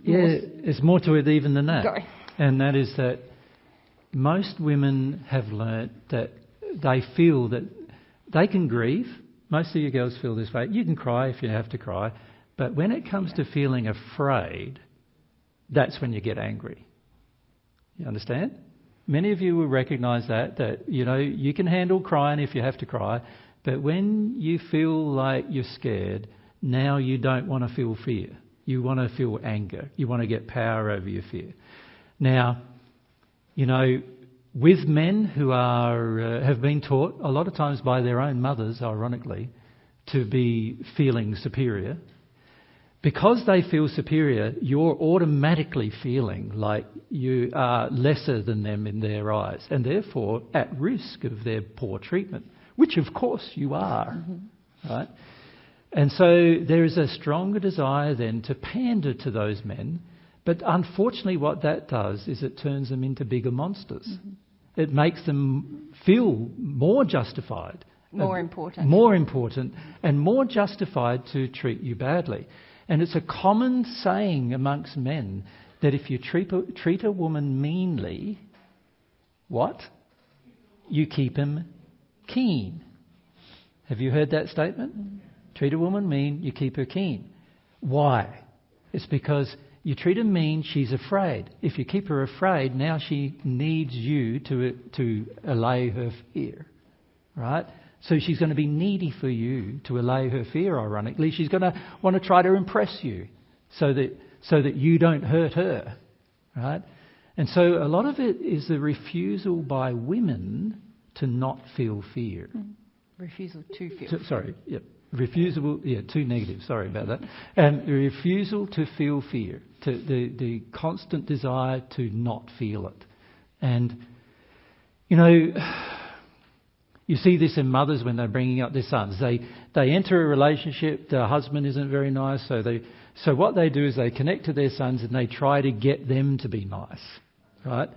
It's more to it even than that. Go. And that is that most women have learnt that they feel that they can grieve. Most of you girls feel this way. You can cry if you have to cry. But when it comes to feeling afraid, that's when you get angry. You understand? Many of you will recognise that, you can handle crying if you have to cry. But when you feel like you're scared, now you don't want to feel fear. You want to feel anger. You want to get power over your fear. Now, with men who have been taught a lot of times by their own mothers, ironically, to be feeling superior, because they feel superior, you're automatically feeling like you are lesser than them in their eyes and therefore at risk of their poor treatment, which of course you are, right? And so there is a stronger desire then to pander to those men, but unfortunately what that does is it turns them into bigger monsters. Mm-hmm. It makes them feel more justified. More important, and more justified to treat you badly. And it's a common saying amongst men that if you treat a woman meanly, what? You keep him keen. Have you heard that statement? Mm-hmm. Treat a woman mean, you keep her keen. Why? It's because you treat her mean, she's afraid. If you keep her afraid, now she needs you to allay her fear, right? So she's going to be needy for you to allay her fear, ironically. She's going to want to try to impress you so that you don't hurt her, right? And so a lot of it is the refusal by women to not feel fear. Refusal to feel fear. Refusal, too negative, sorry about that. And the refusal to feel fear, to the constant desire to not feel it. And, you see this in mothers when they're bringing up their sons. They enter a relationship, the husband isn't very nice, so what they do is they connect to their sons and they try to get them to be nice, right?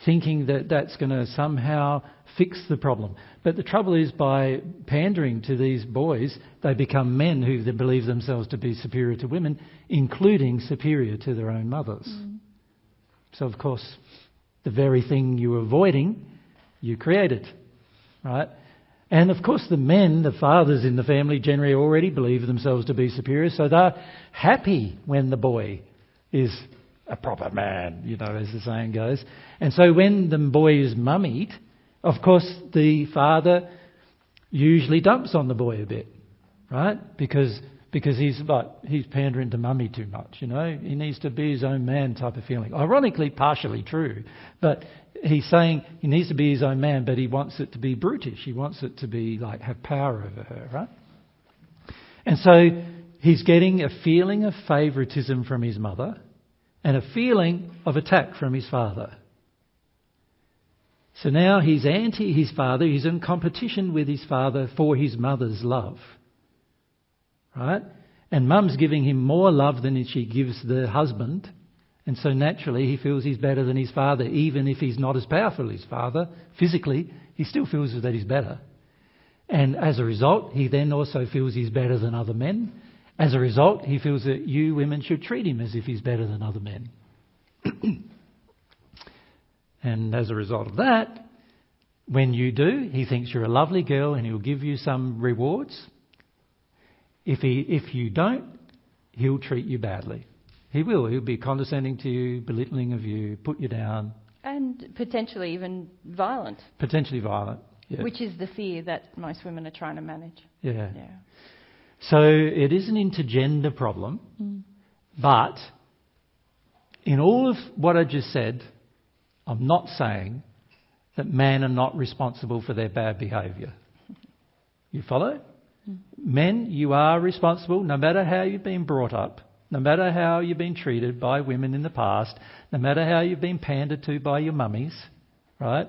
Thinking that that's going to somehow fix the problem. But the trouble is, by pandering to these boys, they become men who believe themselves to be superior to women, including superior to their own mothers. So, of course, the very thing you were avoiding, you created, right? And, of course, the men, the fathers in the family, generally already believe themselves to be superior, so they're happy when the boy is a proper man, as the saying goes. And so when the boy is mummied, of course the father usually dumps on the boy a bit, right? Because he's pandering to mummy too much, He needs to be his own man type of feeling. Ironically, partially true, but he's saying he needs to be his own man, but he wants it to be brutish. He wants it to be have power over her, right? And so he's getting a feeling of favouritism from his mother and a feeling of attack from his father. So now he's anti his father, he's in competition with his father for his mother's love. Right? And mum's giving him more love than she gives the husband. And so naturally he feels he's better than his father, even if he's not as powerful as his father. Physically, he still feels that he's better. And as a result, he then also feels he's better than other men. As a result, he feels that you women should treat him as if he's better than other men. And as a result of that, when you do, he thinks you're a lovely girl and he'll give you some rewards. If you don't, he'll treat you badly. He will. He'll be condescending to you, belittling of you, put you down. And potentially even violent. Potentially violent, yeah. Which is the fear that most women are trying to manage. Yeah. So it is an intergender problem, but in all of what I just said, I'm not saying that men are not responsible for their bad behaviour. You follow? Men, you are responsible, no matter how you've been brought up, no matter how you've been treated by women in the past, no matter how you've been pandered to by your mummies, right?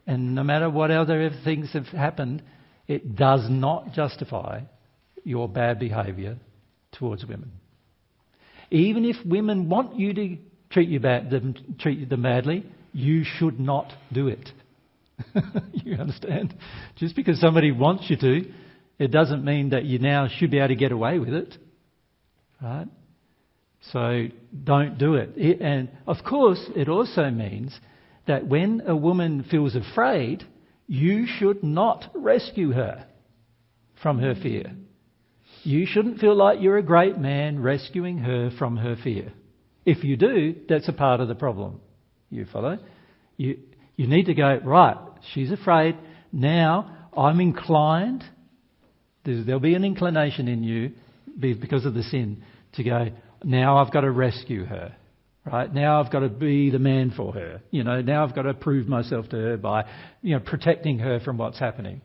And no matter what other things have happened, it does not justify your bad behaviour towards women. Even if women want you to treat you them badly, you should not do it. You understand? Just because somebody wants you to, it doesn't mean that you now should be able to get away with it. Right? So don't do it. And of course, it also means that when a woman feels afraid, you should not rescue her from her fear. You shouldn't feel like you're a great man rescuing her from her fear. If you do, that's a part of the problem. You follow? You need to go, right, she's afraid. Now I'm inclined, there'll be an inclination in you because of the sin to go, now I've got to rescue her. Right? Now I've got to be the man for her. Now I've got to prove myself to her by, protecting her from what's happening.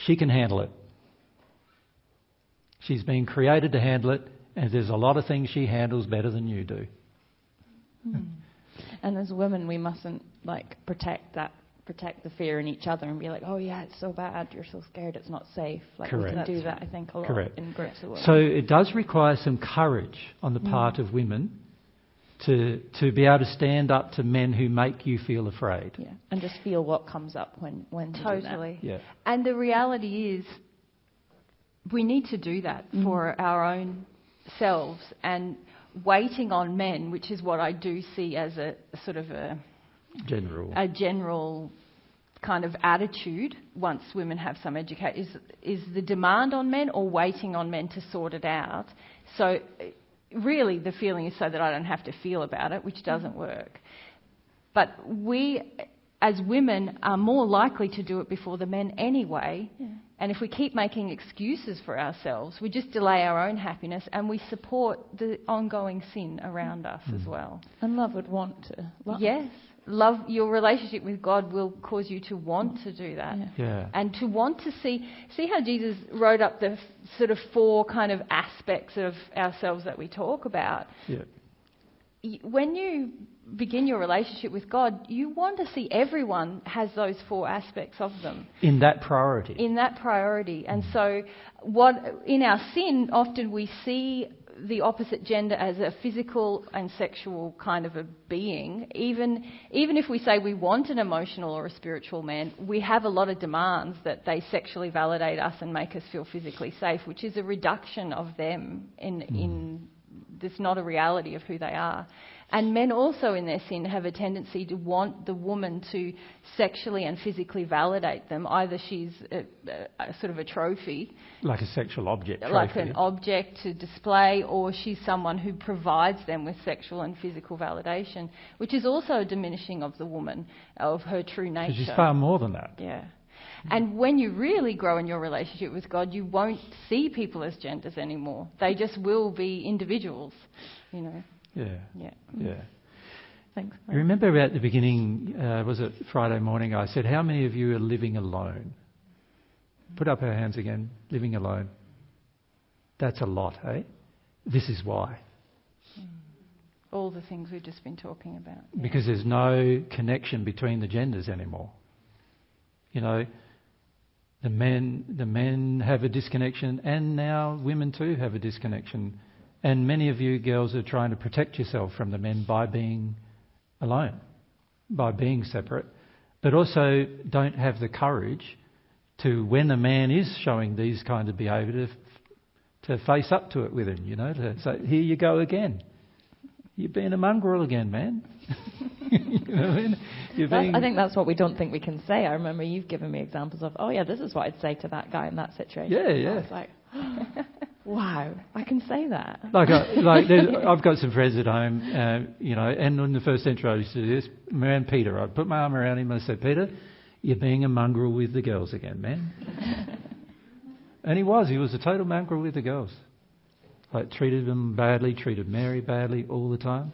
She can handle it. She's been created to handle it, and there's a lot of things she handles better than you do. And as women, we mustn't protect the fear in each other and be like, oh yeah, it's so bad, you're so scared, it's not safe. Correct. We can do that, I think, a lot in groups of women. So it does require some courage on the part of women to be able to stand up to men who make you feel afraid. Yeah, and just feel what comes up when Totally. Yeah. And the reality is, we need to do that for our own selves, and waiting on men, which is what I do see as a sort of a general kind of attitude once women have some education, is the demand on men or waiting on men to sort it out. So really the feeling is so that I don't have to feel about it, which doesn't work. But we as women are more likely to do it before the men anyway. Yeah. And if we keep making excuses for ourselves, we just delay our own happiness, and we support the ongoing sin around us as well. And love would want to. Yes. Love, your relationship with God will cause you to want to do that. Yeah. And to want to see how Jesus wrote up the sort of 4 kind of aspects of ourselves that we talk about. Yeah. When you begin your relationship with God, you want to see everyone has those 4 aspects of them. In that priority. And so in our sin, often we see the opposite gender as a physical and sexual kind of a being. Even if we say we want an emotional or a spiritual man, we have a lot of demands that they sexually validate us and make us feel physically safe, which is a reduction of them in that's not a reality of who they are. And men also in their sin have a tendency to want the woman to sexually and physically validate them. Either she's a sort of a trophy. Like a sexual object. Like an object to display, or she's someone who provides them with sexual and physical validation, which is also a diminishing of the woman, of her true nature. Because she's far more than that. Yeah. And when you really grow in your relationship with God, you won't see people as genders anymore. They just will be individuals, Yeah. Thanks. You remember about the beginning, was it Friday morning, I said, how many of you are living alone? Put up our hands again, living alone. That's a lot, hey? This is why. All the things we've just been talking about. Yeah. Because there's no connection between the genders anymore. The men have a disconnection, and now women too have a disconnection. And many of you girls are trying to protect yourself from the men by being alone, by being separate, but also don't have the courage to, when a man is showing these kind of behaviour, to face up to it with him, to say, here you go again. You're being a mongrel again, man. I think that's what we don't think we can say. I remember you've given me examples of, oh yeah, this is what I'd say to that guy in that situation. Yeah. I was like, wow, I can say that. I've got some friends at home, and in the first century I used to do this. Man, Peter, I'd put my arm around him and I'd say, Peter, you're being a mongrel with the girls again, man. And he was a total mongrel with the girls. Treated them badly, treated Mary badly all the time.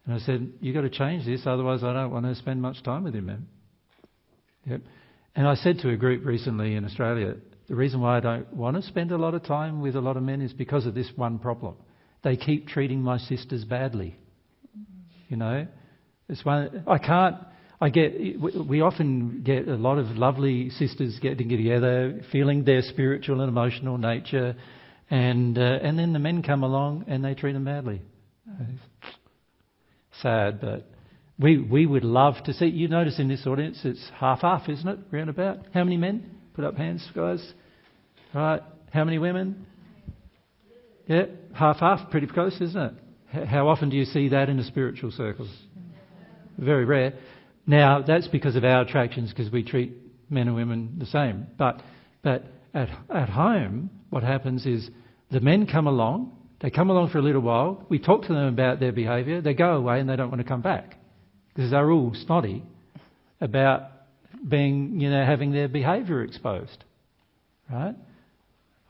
And I said, "You've got to change this, otherwise I don't want to spend much time with you, man." Yep. And I said to a group recently in Australia, the reason why I don't want to spend a lot of time with a lot of men is because of this one problem. They keep treating my sisters badly. You know, it's one we often get a lot of lovely sisters getting together, feeling their spiritual and emotional nature, and then the men come along and they treat them badly. Sad, but we would love to see. You notice in this audience it's half-half, isn't it? Round about. How many men? Put up hands, guys. Right. How many women? Yeah, half-half, pretty close, isn't it? How often do you see that in the spiritual circles? Very rare. Now, that's because of our attractions, because we treat men and women the same. But at home, what happens is the men come along, they come along for a little while, we talk to them about their behaviour, they go away and they don't want to come back because they're all snotty about having their behaviour exposed. Right?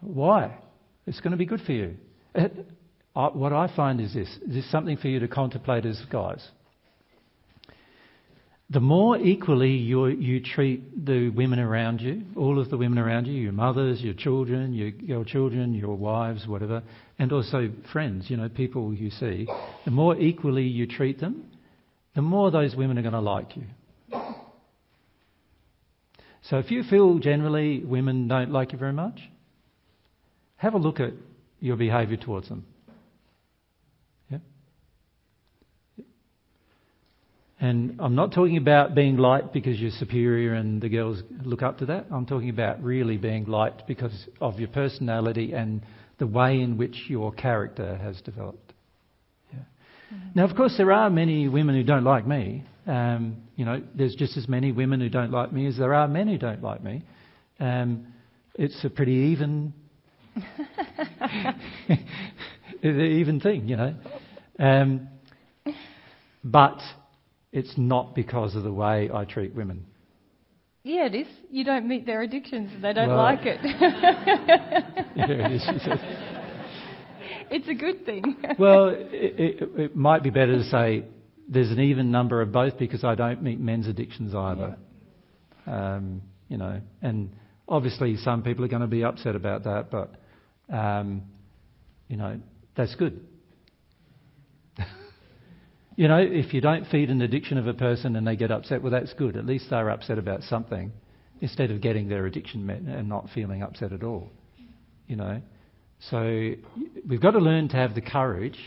Why? It's going to be good for you. What I find is this is something for you to contemplate as guys. The more equally you treat the women around you, all of the women around you, your mothers, your children, your wives, whatever, and also friends, people you see, the more equally you treat them, the more those women are going to like you. So if you feel generally women don't like you very much, have a look at your behaviour towards them. Yeah? And I'm not talking about being liked because you're superior and the girls look up to that. I'm talking about really being liked because of your personality and the way in which your character has developed. Yeah. Mm-hmm. Now, of course, there are many women who don't like me. There's just as many women who don't like me as there are men who don't like me. It's a pretty even even thing, but it's not because of the way I treat women. Yeah, it is. You don't meet their addictions and they don't like it. Yeah, it is. It's a good thing. Well, it might be better to say there's an even number of both because I don't meet men's addictions either. Yeah. And obviously some people are going to be upset about that, but, that's good. If you don't feed an addiction of a person and they get upset, well, that's good. At least they're upset about something instead of getting their addiction met and not feeling upset at all. So we've got to learn to have the courage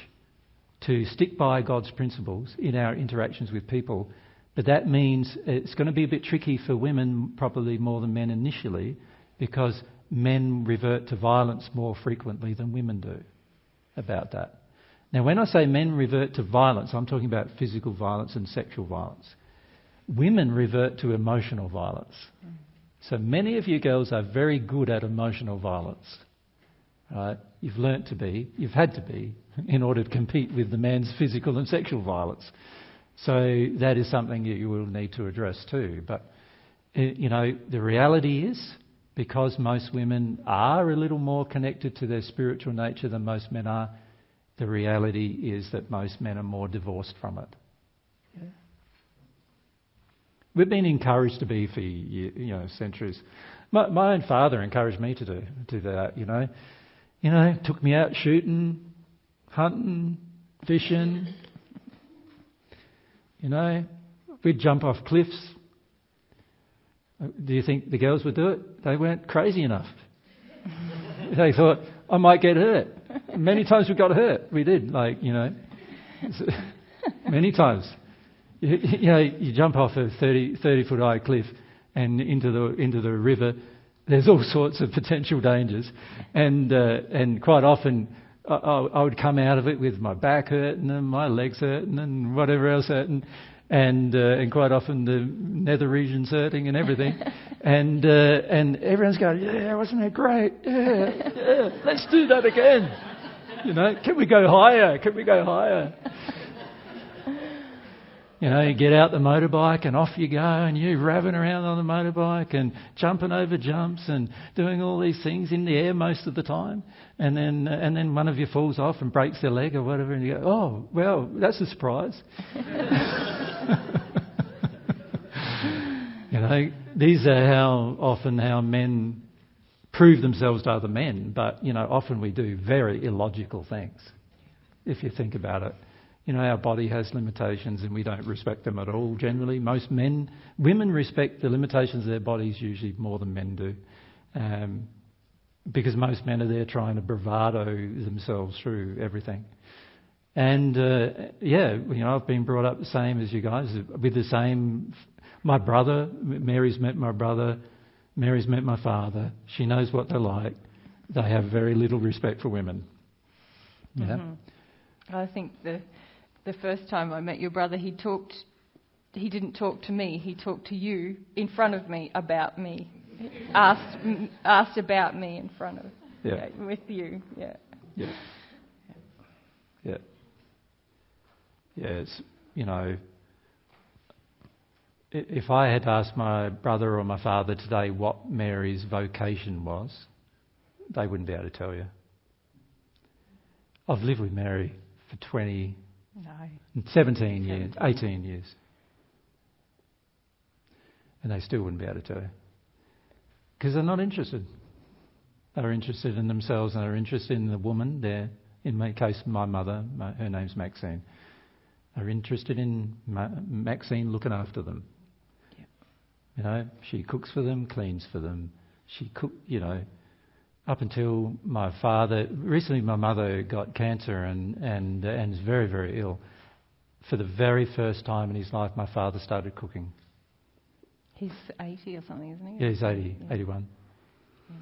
to stick by God's principles in our interactions with people. But that means it's going to be a bit tricky for women, probably more than men initially, because men revert to violence more frequently than women do about that. Now, when I say men revert to violence, I'm talking about physical violence and sexual violence. Women revert to emotional violence. So many of you girls are very good at emotional violence. Right? You've had to be, in order to compete with the man's physical and sexual violence. So that is something that you will need to address too. But, the reality is, because most women are a little more connected to their spiritual nature than most men are, the reality is that most men are more divorced from it. Yeah. We've been encouraged to be for centuries. My own father encouraged me to do that. Took me out shooting, hunting, fishing. We'd jump off cliffs. Do you think the girls would do it? They weren't crazy enough. They thought, I might get hurt. Many times we got hurt. We did, many times. You jump off a 30-foot high cliff and into the river. There's all sorts of potential dangers, and quite often I would come out of it with my back hurting and my legs hurting and whatever else hurting, and quite often the nether regions hurting and everything, and everyone's going, yeah, wasn't that great? Yeah, let's do that again. Can we go higher? Can we go higher? You get out the motorbike and off you go, and you're revving around on the motorbike and jumping over jumps and doing all these things in the air most of the time. And then one of you falls off and breaks their leg or whatever, and you go, oh, well, that's a surprise. These are how men prove themselves to other men, but, often we do very illogical things, if you think about it. Our body has limitations and we don't respect them at all generally. Women respect the limitations of their bodies usually more than men do. Because most men are there trying to bravado themselves through everything. And, I've been brought up the same as you guys, with the same... My brother, Mary's met my brother, Mary's met my father. She knows what they're like. They have very little respect for women. Yeah. Mm-hmm. I think the first time I met your brother, he didn't talk to me, he talked to you in front of me about me. Asked about me in front of with you. Yeah. Yeah. Yeah. Yeah, it's, if I had asked my brother or my father today what Mary's vocation was, they wouldn't be able to tell you. I've lived with Mary for 17 years, 18 years. And they still wouldn't be able to tell you. Because they're not interested. They're interested in themselves and they're interested in the woman there. In my case, my mother, her name's Maxine. They're interested in Maxine looking after them. She cooks for them, cleans for them. She up until my father... Recently my mother got cancer and is very, very ill. For the very first time in his life, my father started cooking. He's 80 or something, isn't he? Yeah, he's 81. Yeah.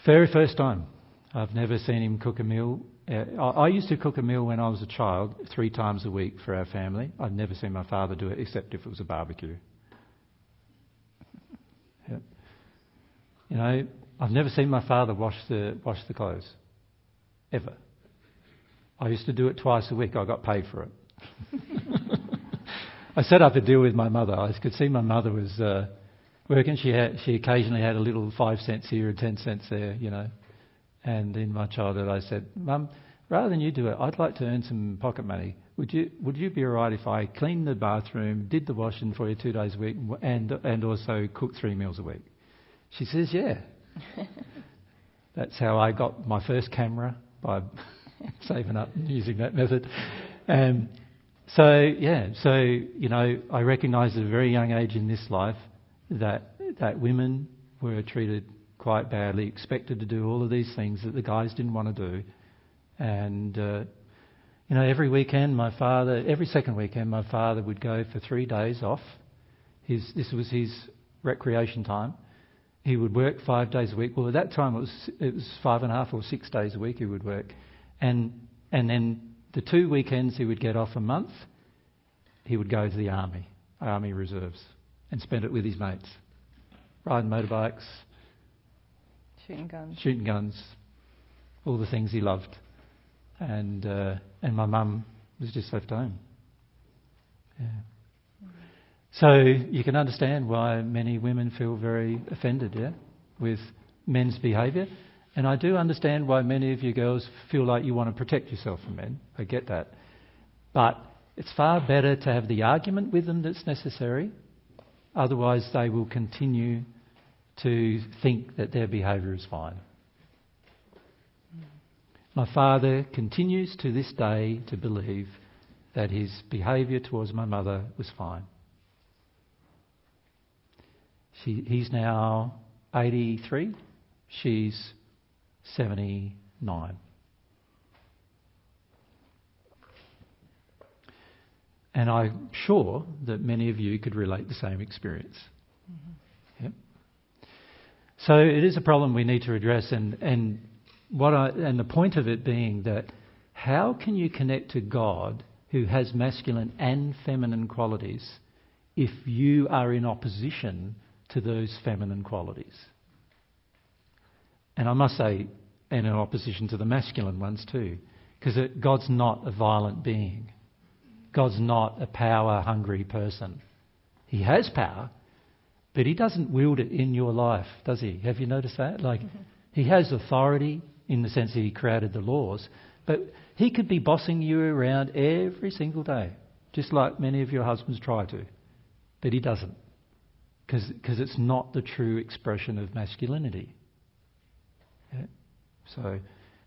Very first time. I've never seen him cook a meal. I used to cook a meal when I was a child 3 times a week for our family. I'd never seen my father do it except if it was a barbecue. Yeah. I've never seen my father wash the clothes. Ever. I used to do it twice a week. I got paid for it. I set up a deal with my mother. I could see my mother was working. She occasionally had a little 5 cents here and 10 cents there, And in my childhood, I said, Mum, rather than you do it, I'd like to earn some pocket money. Would you be all right if I cleaned the bathroom, did the washing for you 2 days a week, and also cooked 3 meals a week? She says, yeah. That's how I got my first camera, by saving up and using that method. I recognised at a very young age in this life that women were treated quite badly, expected to do all of these things that the guys didn't want to do. And, every second weekend, my father would go for 3 days off. This was his recreation time. He would work 5 days a week. Well, at that time it was 5.5 or 6 days a week he would work. And then the 2 weekends he would get off a month, he would go to the Army Reserves, and spend it with his mates. Riding motorbikes. Shooting guns. All the things he loved. And my mum was just left home. Yeah. So you can understand why many women feel very offended, with men's behaviour. And I do understand why many of you girls feel like you want to protect yourself from men. I get that. But it's far better to have the argument with them that's necessary. Otherwise they will continue to think that their behaviour is fine. My father continues to this day to believe that his behaviour towards my mother was fine. He's now 83. She's 79. And I'm sure that many of you could relate the same experience. Mm-hmm. Yep. So it is a problem we need to address, and the point of it being that how can you connect to God who has masculine and feminine qualities if you are in opposition to those feminine qualities? And I must say, and in opposition to the masculine ones too, because God's not a violent being. God's not a power-hungry person. He has power, but he doesn't wield it in your life, does he? Have you noticed that? Like, he has authority in the sense that he created the laws, but he could be bossing you around every single day, just like many of your husbands try to. But he doesn't, because it's not the true expression of masculinity. Yeah? So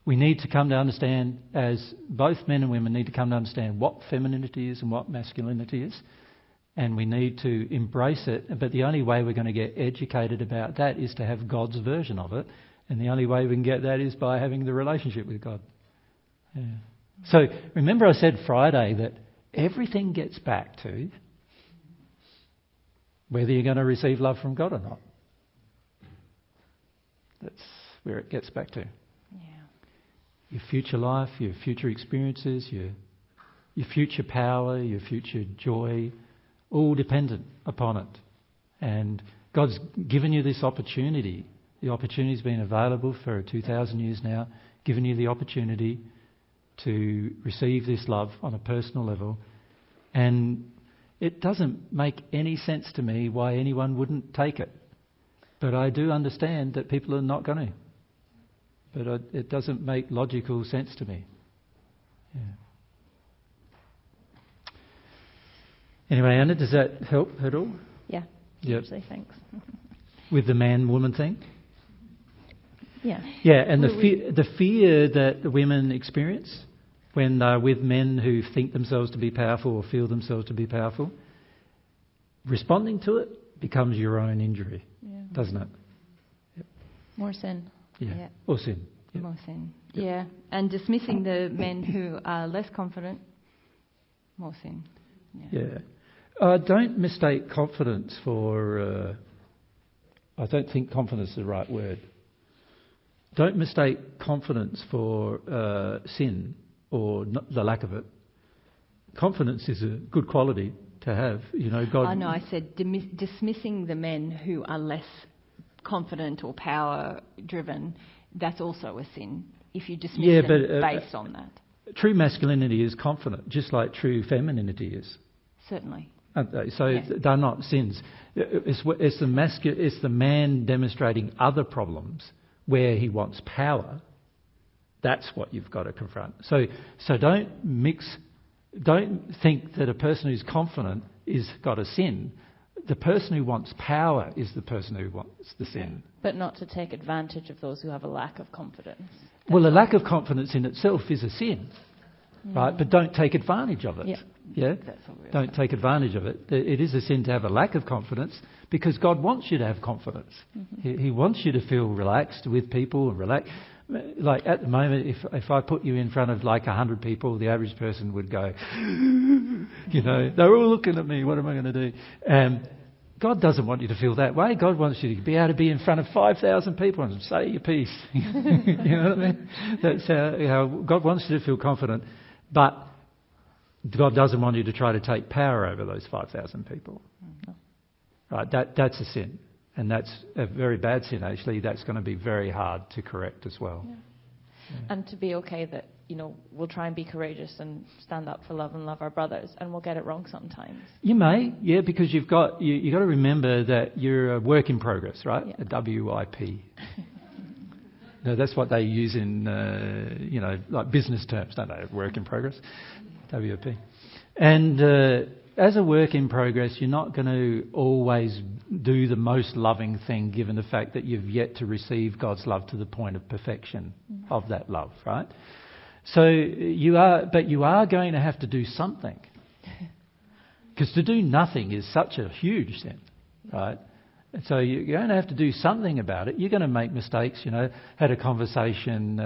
we need to come to understand, as both men and women need to come to understand what femininity is and what masculinity is. And we need to embrace it. But the only way we're going to get educated about that is to have God's version of it. And the only way we can get that is by having the relationship with God. Yeah. So remember I said Friday that everything gets back to whether you're going to receive love from God or not. That's where it gets back to. Yeah. Your future life, your future experiences, your future power, your future joy, all dependent upon it. And God's given you this opportunity. The opportunity's been available for 2,000 years now, given you the opportunity to receive this love on a personal level. And it doesn't make any sense to me why anyone wouldn't take it. But I do understand that people are not going to. But it doesn't make logical sense to me. Yeah. Anyway, Anna, does that help at all? Yeah, Yep. hugely, thanks. With the man-woman thing? Yeah. Yeah, and the fear that the women experience when they're with men who think themselves to be powerful or feel themselves to be powerful, responding to it becomes your own injury, doesn't it? Yep. More sin. Yeah. Or sin. Yep. More sin. Yep. Yeah. And dismissing the men who are less confident, more sin. Yeah. Don't mistake confidence for... I don't think confidence is the right word. Don't mistake confidence for sin or the lack of it. Confidence is a good quality to have. You know, God. I know. I said dismissing the men who are less confident or power-driven. That's also a sin. If you dismiss them based on that. True masculinity is confident, just like true femininity is. Certainly. So they're not sins. It's the man demonstrating other problems where he wants power. That's what you've got to confront. So don't think that a person who's confident is got a sin. The person who wants power is the person who wants the sin. But not to take advantage of those who have a lack of confidence. Well, a lack of confidence in itself is a sin, right? But don't take advantage of it. Yeah? Don't take advantage of it. It is a sin to have a lack of confidence because God wants you to have confidence. Mm-hmm. He wants you to feel relaxed with people and relax. Like at the moment, if I put you in front of like 100 people, the average person would go, you know, they're all looking at me. What am I going to do? God doesn't want you to feel that way. God wants you to be able to be in front of 5,000 people and say your piece. You know what I mean? That's how God wants you to feel confident. But God doesn't want you to try to take power over those 5,000 people. Mm-hmm. Right? That's a sin. And that's a very bad sin, actually. That's going to be very hard to correct as well. Yeah. Yeah. And to be okay that, you know, we'll try and be courageous and stand up for love and love our brothers, and we'll get it wrong sometimes. You may, yeah, because you've got to remember that you're a work in progress, right? Yeah. A WIP. No, that's what they use in, like business terms, don't they? Work in progress, WIP. And as a work in progress, you're not going to always do the most loving thing, given the fact that you've yet to receive God's love to the point of perfection of that love, right? So you are going to have to do something, because to do nothing is such a huge sin, right? And so you're going to have to do something about it. You're going to make mistakes. You know, had a conversation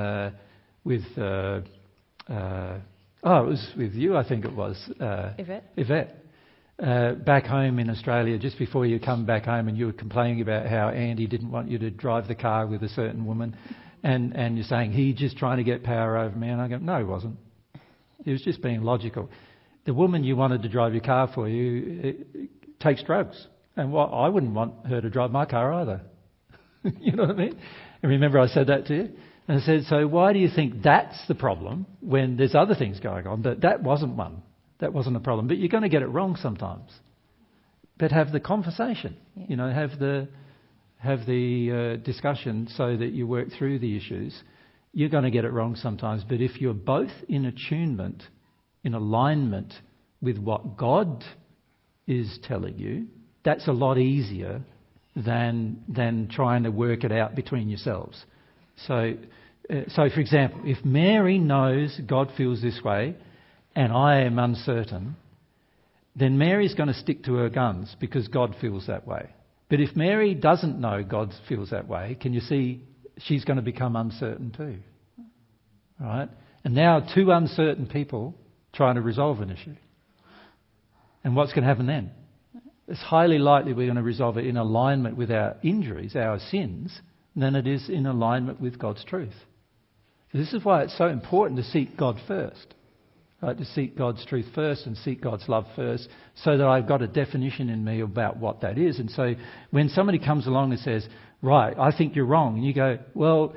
with. It was with you, I think it was. Yvette. Back home in Australia, just before you come back home, and you were complaining about how Andy didn't want you to drive the car with a certain woman, and you're saying, he's just trying to get power over me. And I go, no, he wasn't. He was just being logical. The woman you wanted to drive your car for you takes drugs. And I wouldn't want her to drive my car either. You know what I mean? And remember I said that to you? And I said, so why do you think that's the problem when there's other things going on? But that wasn't one. That wasn't a problem. But you're going to get it wrong sometimes. But have the conversation. Yeah. Have the discussion so that you work through the issues. You're going to get it wrong sometimes. But if you're both in attunement, in alignment with what God is telling you, that's a lot easier than trying to work it out between yourselves. So, for example, if Mary knows God feels this way and I am uncertain, then Mary's going to stick to her guns because God feels that way. But if Mary doesn't know God feels that way, can you see she's going to become uncertain too? Right? And now two uncertain people trying to resolve an issue. And what's going to happen then? It's highly likely we're going to resolve it in alignment with our injuries, our sins, than it is in alignment with God's truth. This is why it's so important to seek God first. Right? To seek God's truth first and seek God's love first, so that I've got a definition in me about what that is. And so when somebody comes along and says, right, I think you're wrong, and you go, well,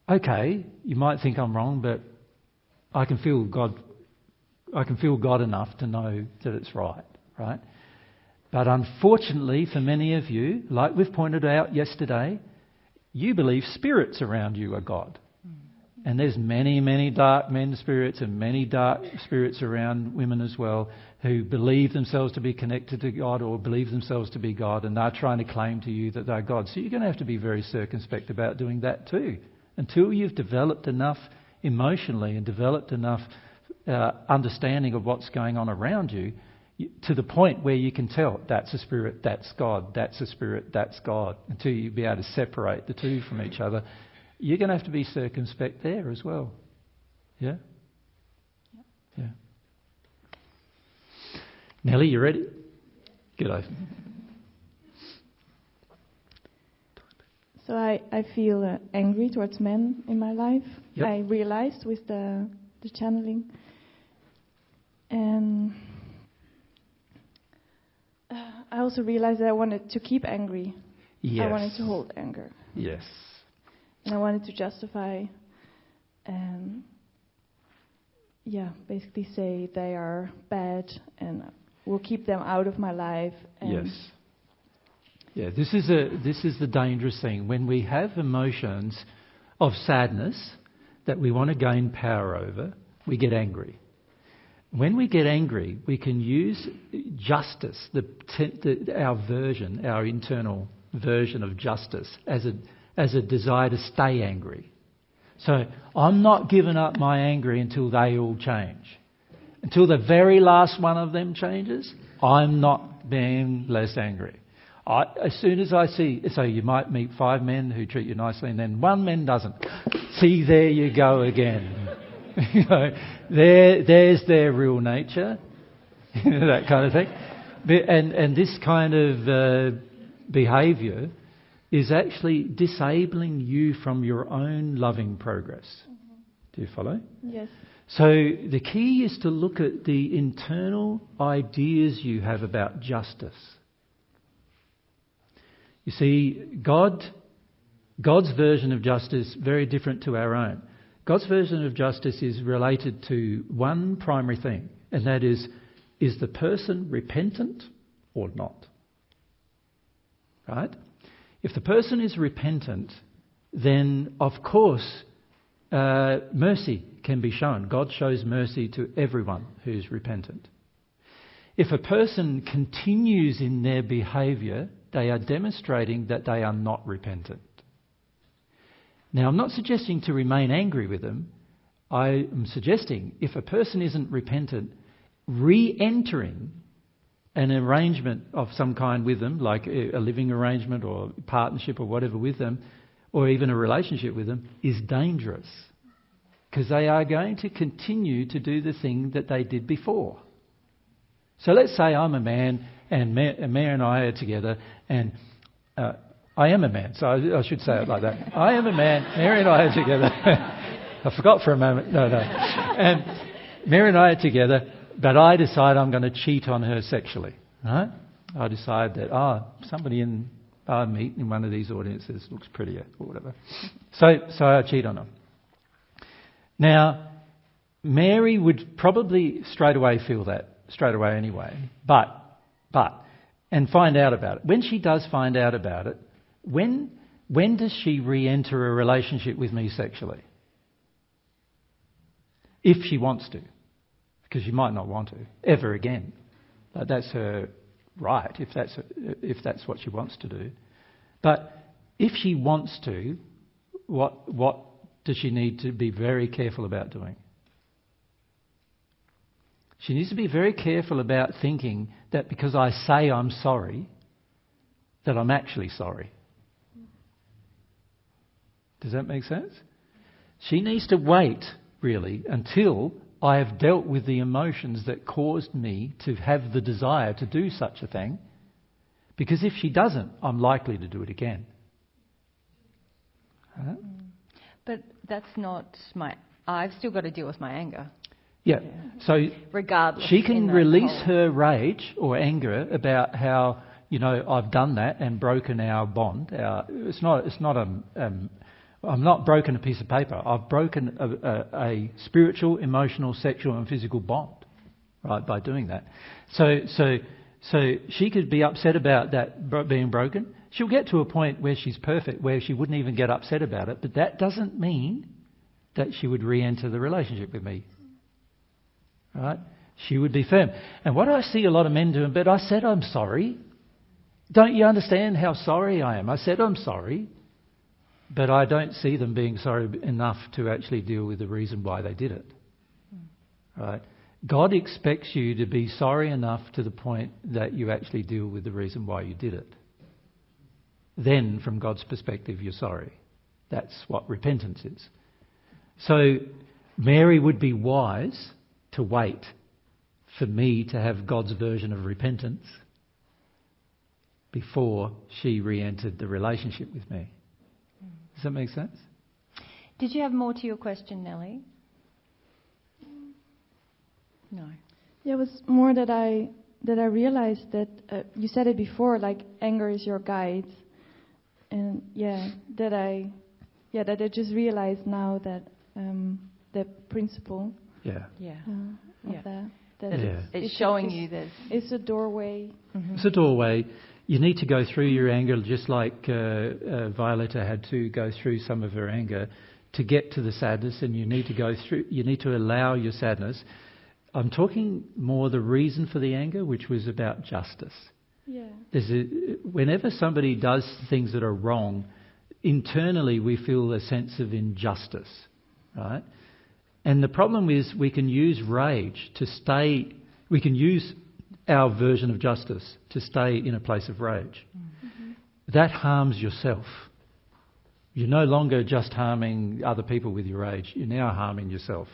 okay, you might think I'm wrong, but I can feel God enough to know that it's right? But unfortunately for many of you, like we've pointed out yesterday, you believe spirits around you are God. And there's many, many dark men spirits and many dark spirits around women as well who believe themselves to be connected to God or believe themselves to be God, and they're trying to claim to you that they're God. So you're going to have to be very circumspect about doing that too. Until you've developed enough emotionally and developed enough understanding of what's going on around you, to the point where you can tell that's a spirit, that's God, that's a spirit, that's God, until you be able to separate the two from each other, you're going to have to be circumspect there as well. Yeah? Yeah. Nellie, you ready? G'day. So I feel angry towards men in my life. Yep. I realized with the channeling. And I also realized that I wanted to keep angry. Yes. I wanted to hold anger. Yes. And I wanted to justify basically say they are bad and will keep them out of my life. And yes. Yeah, this is the dangerous thing. When we have emotions of sadness that we want to gain power over, we get angry. When we get angry, we can use justice, our internal version of justice, as a desire to stay angry. So I'm not giving up my anger until they all change. Until the very last one of them changes, I'm not being less angry. As soon as I see, so you might meet 5 men who treat you nicely and then 1 man doesn't. See, there you go again. There's their real nature, that kind of thing. And this kind of behaviour is actually disabling you from your own loving progress. Do you follow? Yes. So the key is to look at the internal ideas you have about justice. You see, God's version of justice is very different to our own. God's version of justice is related to one primary thing, and that is the person repentant or not? Right? If the person is repentant, then of course mercy can be shown. God shows mercy to everyone who's repentant. If a person continues in their behaviour, they are demonstrating that they are not repentant. Now, I'm not suggesting to remain angry with them. I am suggesting if a person isn't repentant, re-entering an arrangement of some kind with them, like a living arrangement or partnership or whatever with them, or even a relationship with them, is dangerous. Because they are going to continue to do the thing that they did before. So let's say I'm a man and Mary and I are together, and I am a man, so I should say it like that. I am a man, Mary and I are together. I forgot for a moment. No. And Mary and I are together, but I decide I'm going to cheat on her sexually. Right? I decide that, somebody I meet in one of these audiences looks prettier or whatever. So I cheat on her. Now, Mary would probably straight away feel that. straight away anyway. And find out about it. When she does find out about it, when does she re-enter a relationship with me sexually? If she wants to. Because she might not want to, ever again. That's her right, if that's what she wants to do. But if she wants to, what does she need to be very careful about doing? She needs to be very careful about thinking that because I say I'm sorry, that I'm actually sorry. Does that make sense? She needs to wait, really, until I have dealt with the emotions that caused me to have the desire to do such a thing. Because if she doesn't, I'm likely to do it again. Huh? But that's not I've still got to deal with my anger. Yeah. So regardless, she can release her rage or anger about how, I've done that and broken our bond. I'm not broken a piece of paper. I've broken a spiritual, emotional, sexual and physical bond, right, by doing that. So she could be upset about that being broken. She'll get to a point where she's perfect, where she wouldn't even get upset about it, but that doesn't mean that she would re-enter the relationship with me. Right? She would be firm. And what I see a lot of men doing, but I said I'm sorry. Don't you understand how sorry I am? I said I'm sorry. But I don't see them being sorry enough to actually deal with the reason why they did it. Right? God expects you to be sorry enough to the point that you actually deal with the reason why you did it. Then, from God's perspective, you're sorry. That's what repentance is. So, Mary would be wise to wait for me to have God's version of repentance before she re-entered the relationship with me. Does that make sense? Did you have more to your question, Nellie? No. Yeah, it was more that I realized that you said it before, like anger is your guide, and that I just realized now that the principle. Yeah. Of that it's showing you this. It's a doorway. Mm-hmm. It's a doorway. You need to go through your anger, just like Violetta had to go through some of her anger to get to the sadness, and you need to go through. You need to allow your sadness. I'm talking more the reason for the anger, which was about justice. Yeah. Whenever somebody does things that are wrong, internally we feel a sense of injustice, right? And the problem is we can use rage to stay. We can use our version of justice to stay in a place of rage. Mm-hmm. That harms yourself. You're no longer just harming other people with your rage. You're now harming yourself.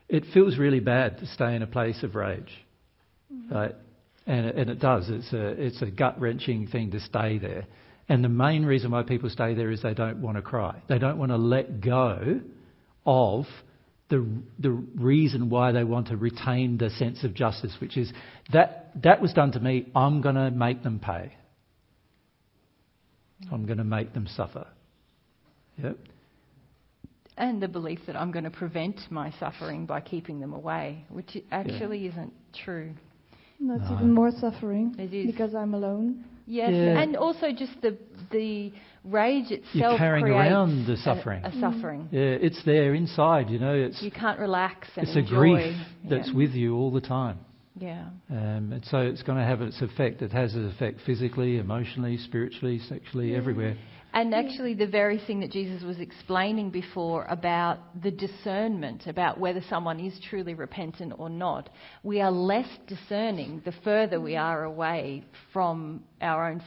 It feels really bad to stay in a place of rage, right? And it does. It's a gut-wrenching thing to stay there. And the main reason why people stay there is they don't want to cry. They don't want to let go of the reason why they want to retain the sense of justice, which is that was done to me, I'm going to make them pay. I'm going to make them suffer. Yep. And the belief that I'm going to prevent my suffering by keeping them away, which actually isn't true. That's even more suffering because I'm alone. Yes, and also just the rage itself. You're carrying around the suffering. A suffering. Yeah, it's there inside. You can't relax and enjoy. It's a grief that's with you all the time. Yeah. And so it's going to have its effect. It has its effect physically, emotionally, spiritually, sexually, everywhere. And actually the very thing that Jesus was explaining before about the discernment, about whether someone is truly repentant or not, we are less discerning the further we are away from our own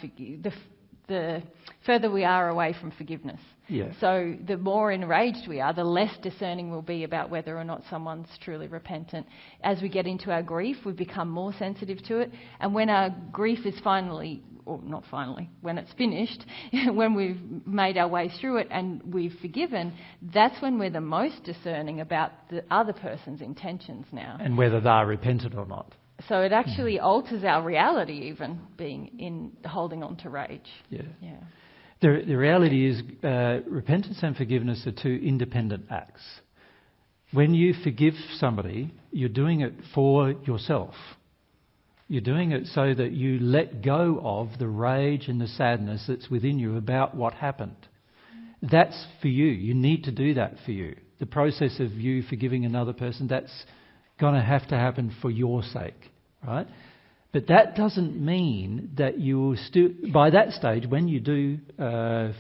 the further we are away from forgiveness. Yeah. So the more enraged we are, the less discerning we'll be about whether or not someone's truly repentant. As we get into our grief, we become more sensitive to it. And when our grief is when it's finished, when we've made our way through it and we've forgiven, that's when we're the most discerning about the other person's intentions now. And whether they're repentant or not. So it actually alters our reality, even being in holding on to rage. Yeah. The reality is repentance and forgiveness are two independent acts. When you forgive somebody, you're doing it for yourself. You're doing it so that you let go of the rage and the sadness that's within you about what happened. That's for you. You need to do that for you. The process of you forgiving another person, that's going to have to happen for your sake, right? But that doesn't mean that you will still, by that stage, when you do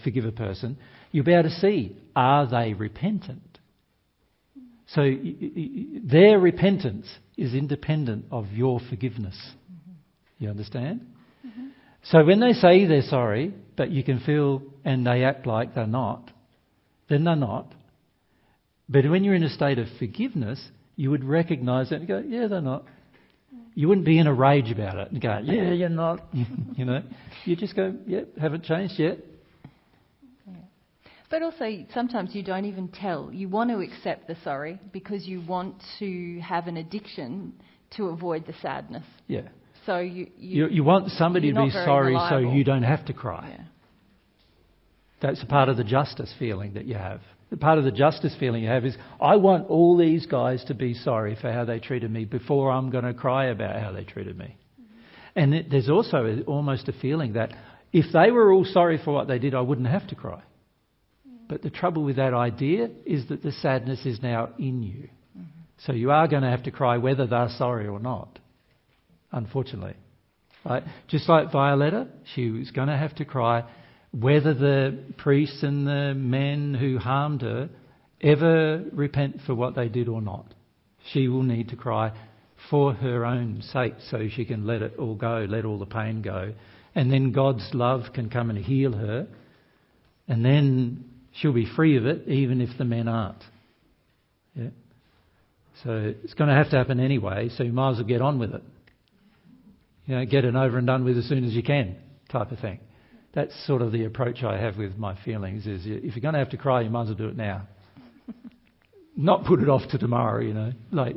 forgive a person, you'll be able to see, are they repentant? So their repentance is independent of your forgiveness. You understand? Mm-hmm. So when they say they're sorry, but you can feel and they act like they're not, then they're not. But when you're in a state of forgiveness, you would recognise that and go, yeah, they're not. You wouldn't be in a rage about it and go, yeah, you're not. You know, you just go, yeah, haven't changed yet. But also, sometimes you don't even tell. You want to accept the sorry because you want to have an addiction to avoid the sadness. Yeah. So you want somebody to be sorry so you don't have to cry. Yeah. That's a part of the justice feeling that you have. The part of the justice feeling you have is, I want all these guys to be sorry for how they treated me before I'm going to cry about how they treated me. Mm-hmm. And there's also almost a feeling that if they were all sorry for what they did, I wouldn't have to cry. But the trouble with that idea is that the sadness is now in you. Mm-hmm. So you are going to have to cry whether they're sorry or not, unfortunately. Right? Just like Violetta, she was going to have to cry whether the priests and the men who harmed her ever repent for what they did or not. She will need to cry for her own sake so she can let it all go, let all the pain go. And then God's love can come and heal her. And then she'll be free of it, even if the men aren't. Yeah. So it's going to have to happen anyway, so you might as well get on with it. You know, get it over and done with as soon as you can, type of thing. That's sort of the approach I have with my feelings, is if you're going to have to cry, you might as well do it now. Not put it off to tomorrow, you know. Like,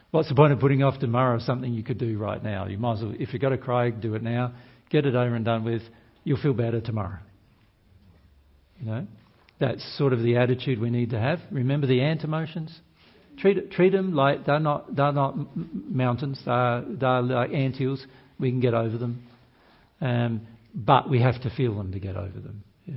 what's the point of putting off tomorrow something you could do right now? You might as well, if you've got to cry, do it now. Get it over and done with. You'll feel better tomorrow. You know? That's sort of the attitude we need to have. Remember the ant emotions? Treat them like they're not mountains. They're like anthills. We can get over them. But we have to feel them to get over them. Yeah.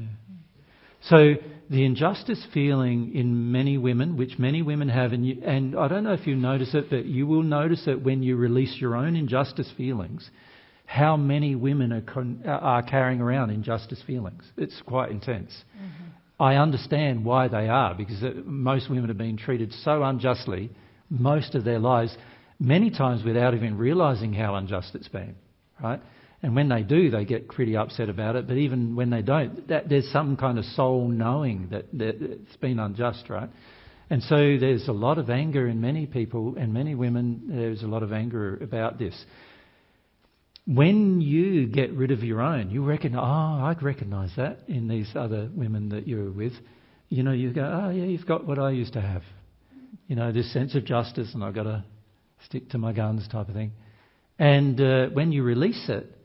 So the injustice feeling in many women, which many women have, and I don't know if you notice it, but you will notice it when you release your own injustice feelings, how many women are carrying around injustice feelings. It's quite intense. Mm-hmm. I understand why they are, because most women have been treated so unjustly most of their lives, many times without even realising how unjust it's been, right? And when they do, they get pretty upset about it. But even when they don't, there's some kind of soul knowing that it's been unjust, right? And so there's a lot of anger in many people and many women. There's a lot of anger about this. When you get rid of your own, you reckon, I recognise that in these other women that you're with. You know, you go, oh yeah, you've got what I used to have. You know, this sense of justice, and I've got to stick to my guns type of thing. And when you release it,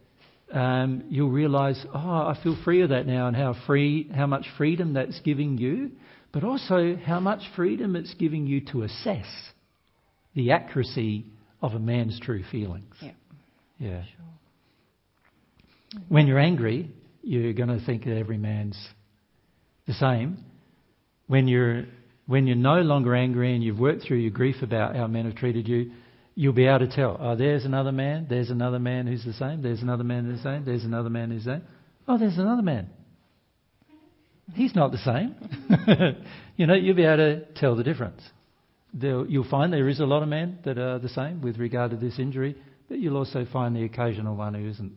you'll realise, I feel free of that now, and how much freedom that's giving you, but also how much freedom it's giving you to assess the accuracy of a man's true feelings. Yeah. Sure. When you're angry, you're going to think that every man's the same. When you're no longer angry and you've worked through your grief about how men have treated you, you'll be able to tell, there's another man who's the same, there's another man who's the same, there's another man who's the same. Oh, there's another man. He's not the same. You'll be able to tell the difference. You'll find there is a lot of men that are the same with regard to this injury, but you'll also find the occasional one who isn't.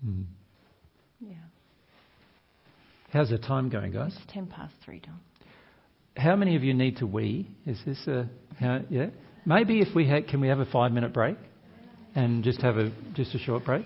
Mm. Yeah. How's the time going, guys? It's 3:10, Don. How many of you need to wee? Is this yeah? Maybe if can we have a 5-minute break and just have a short break?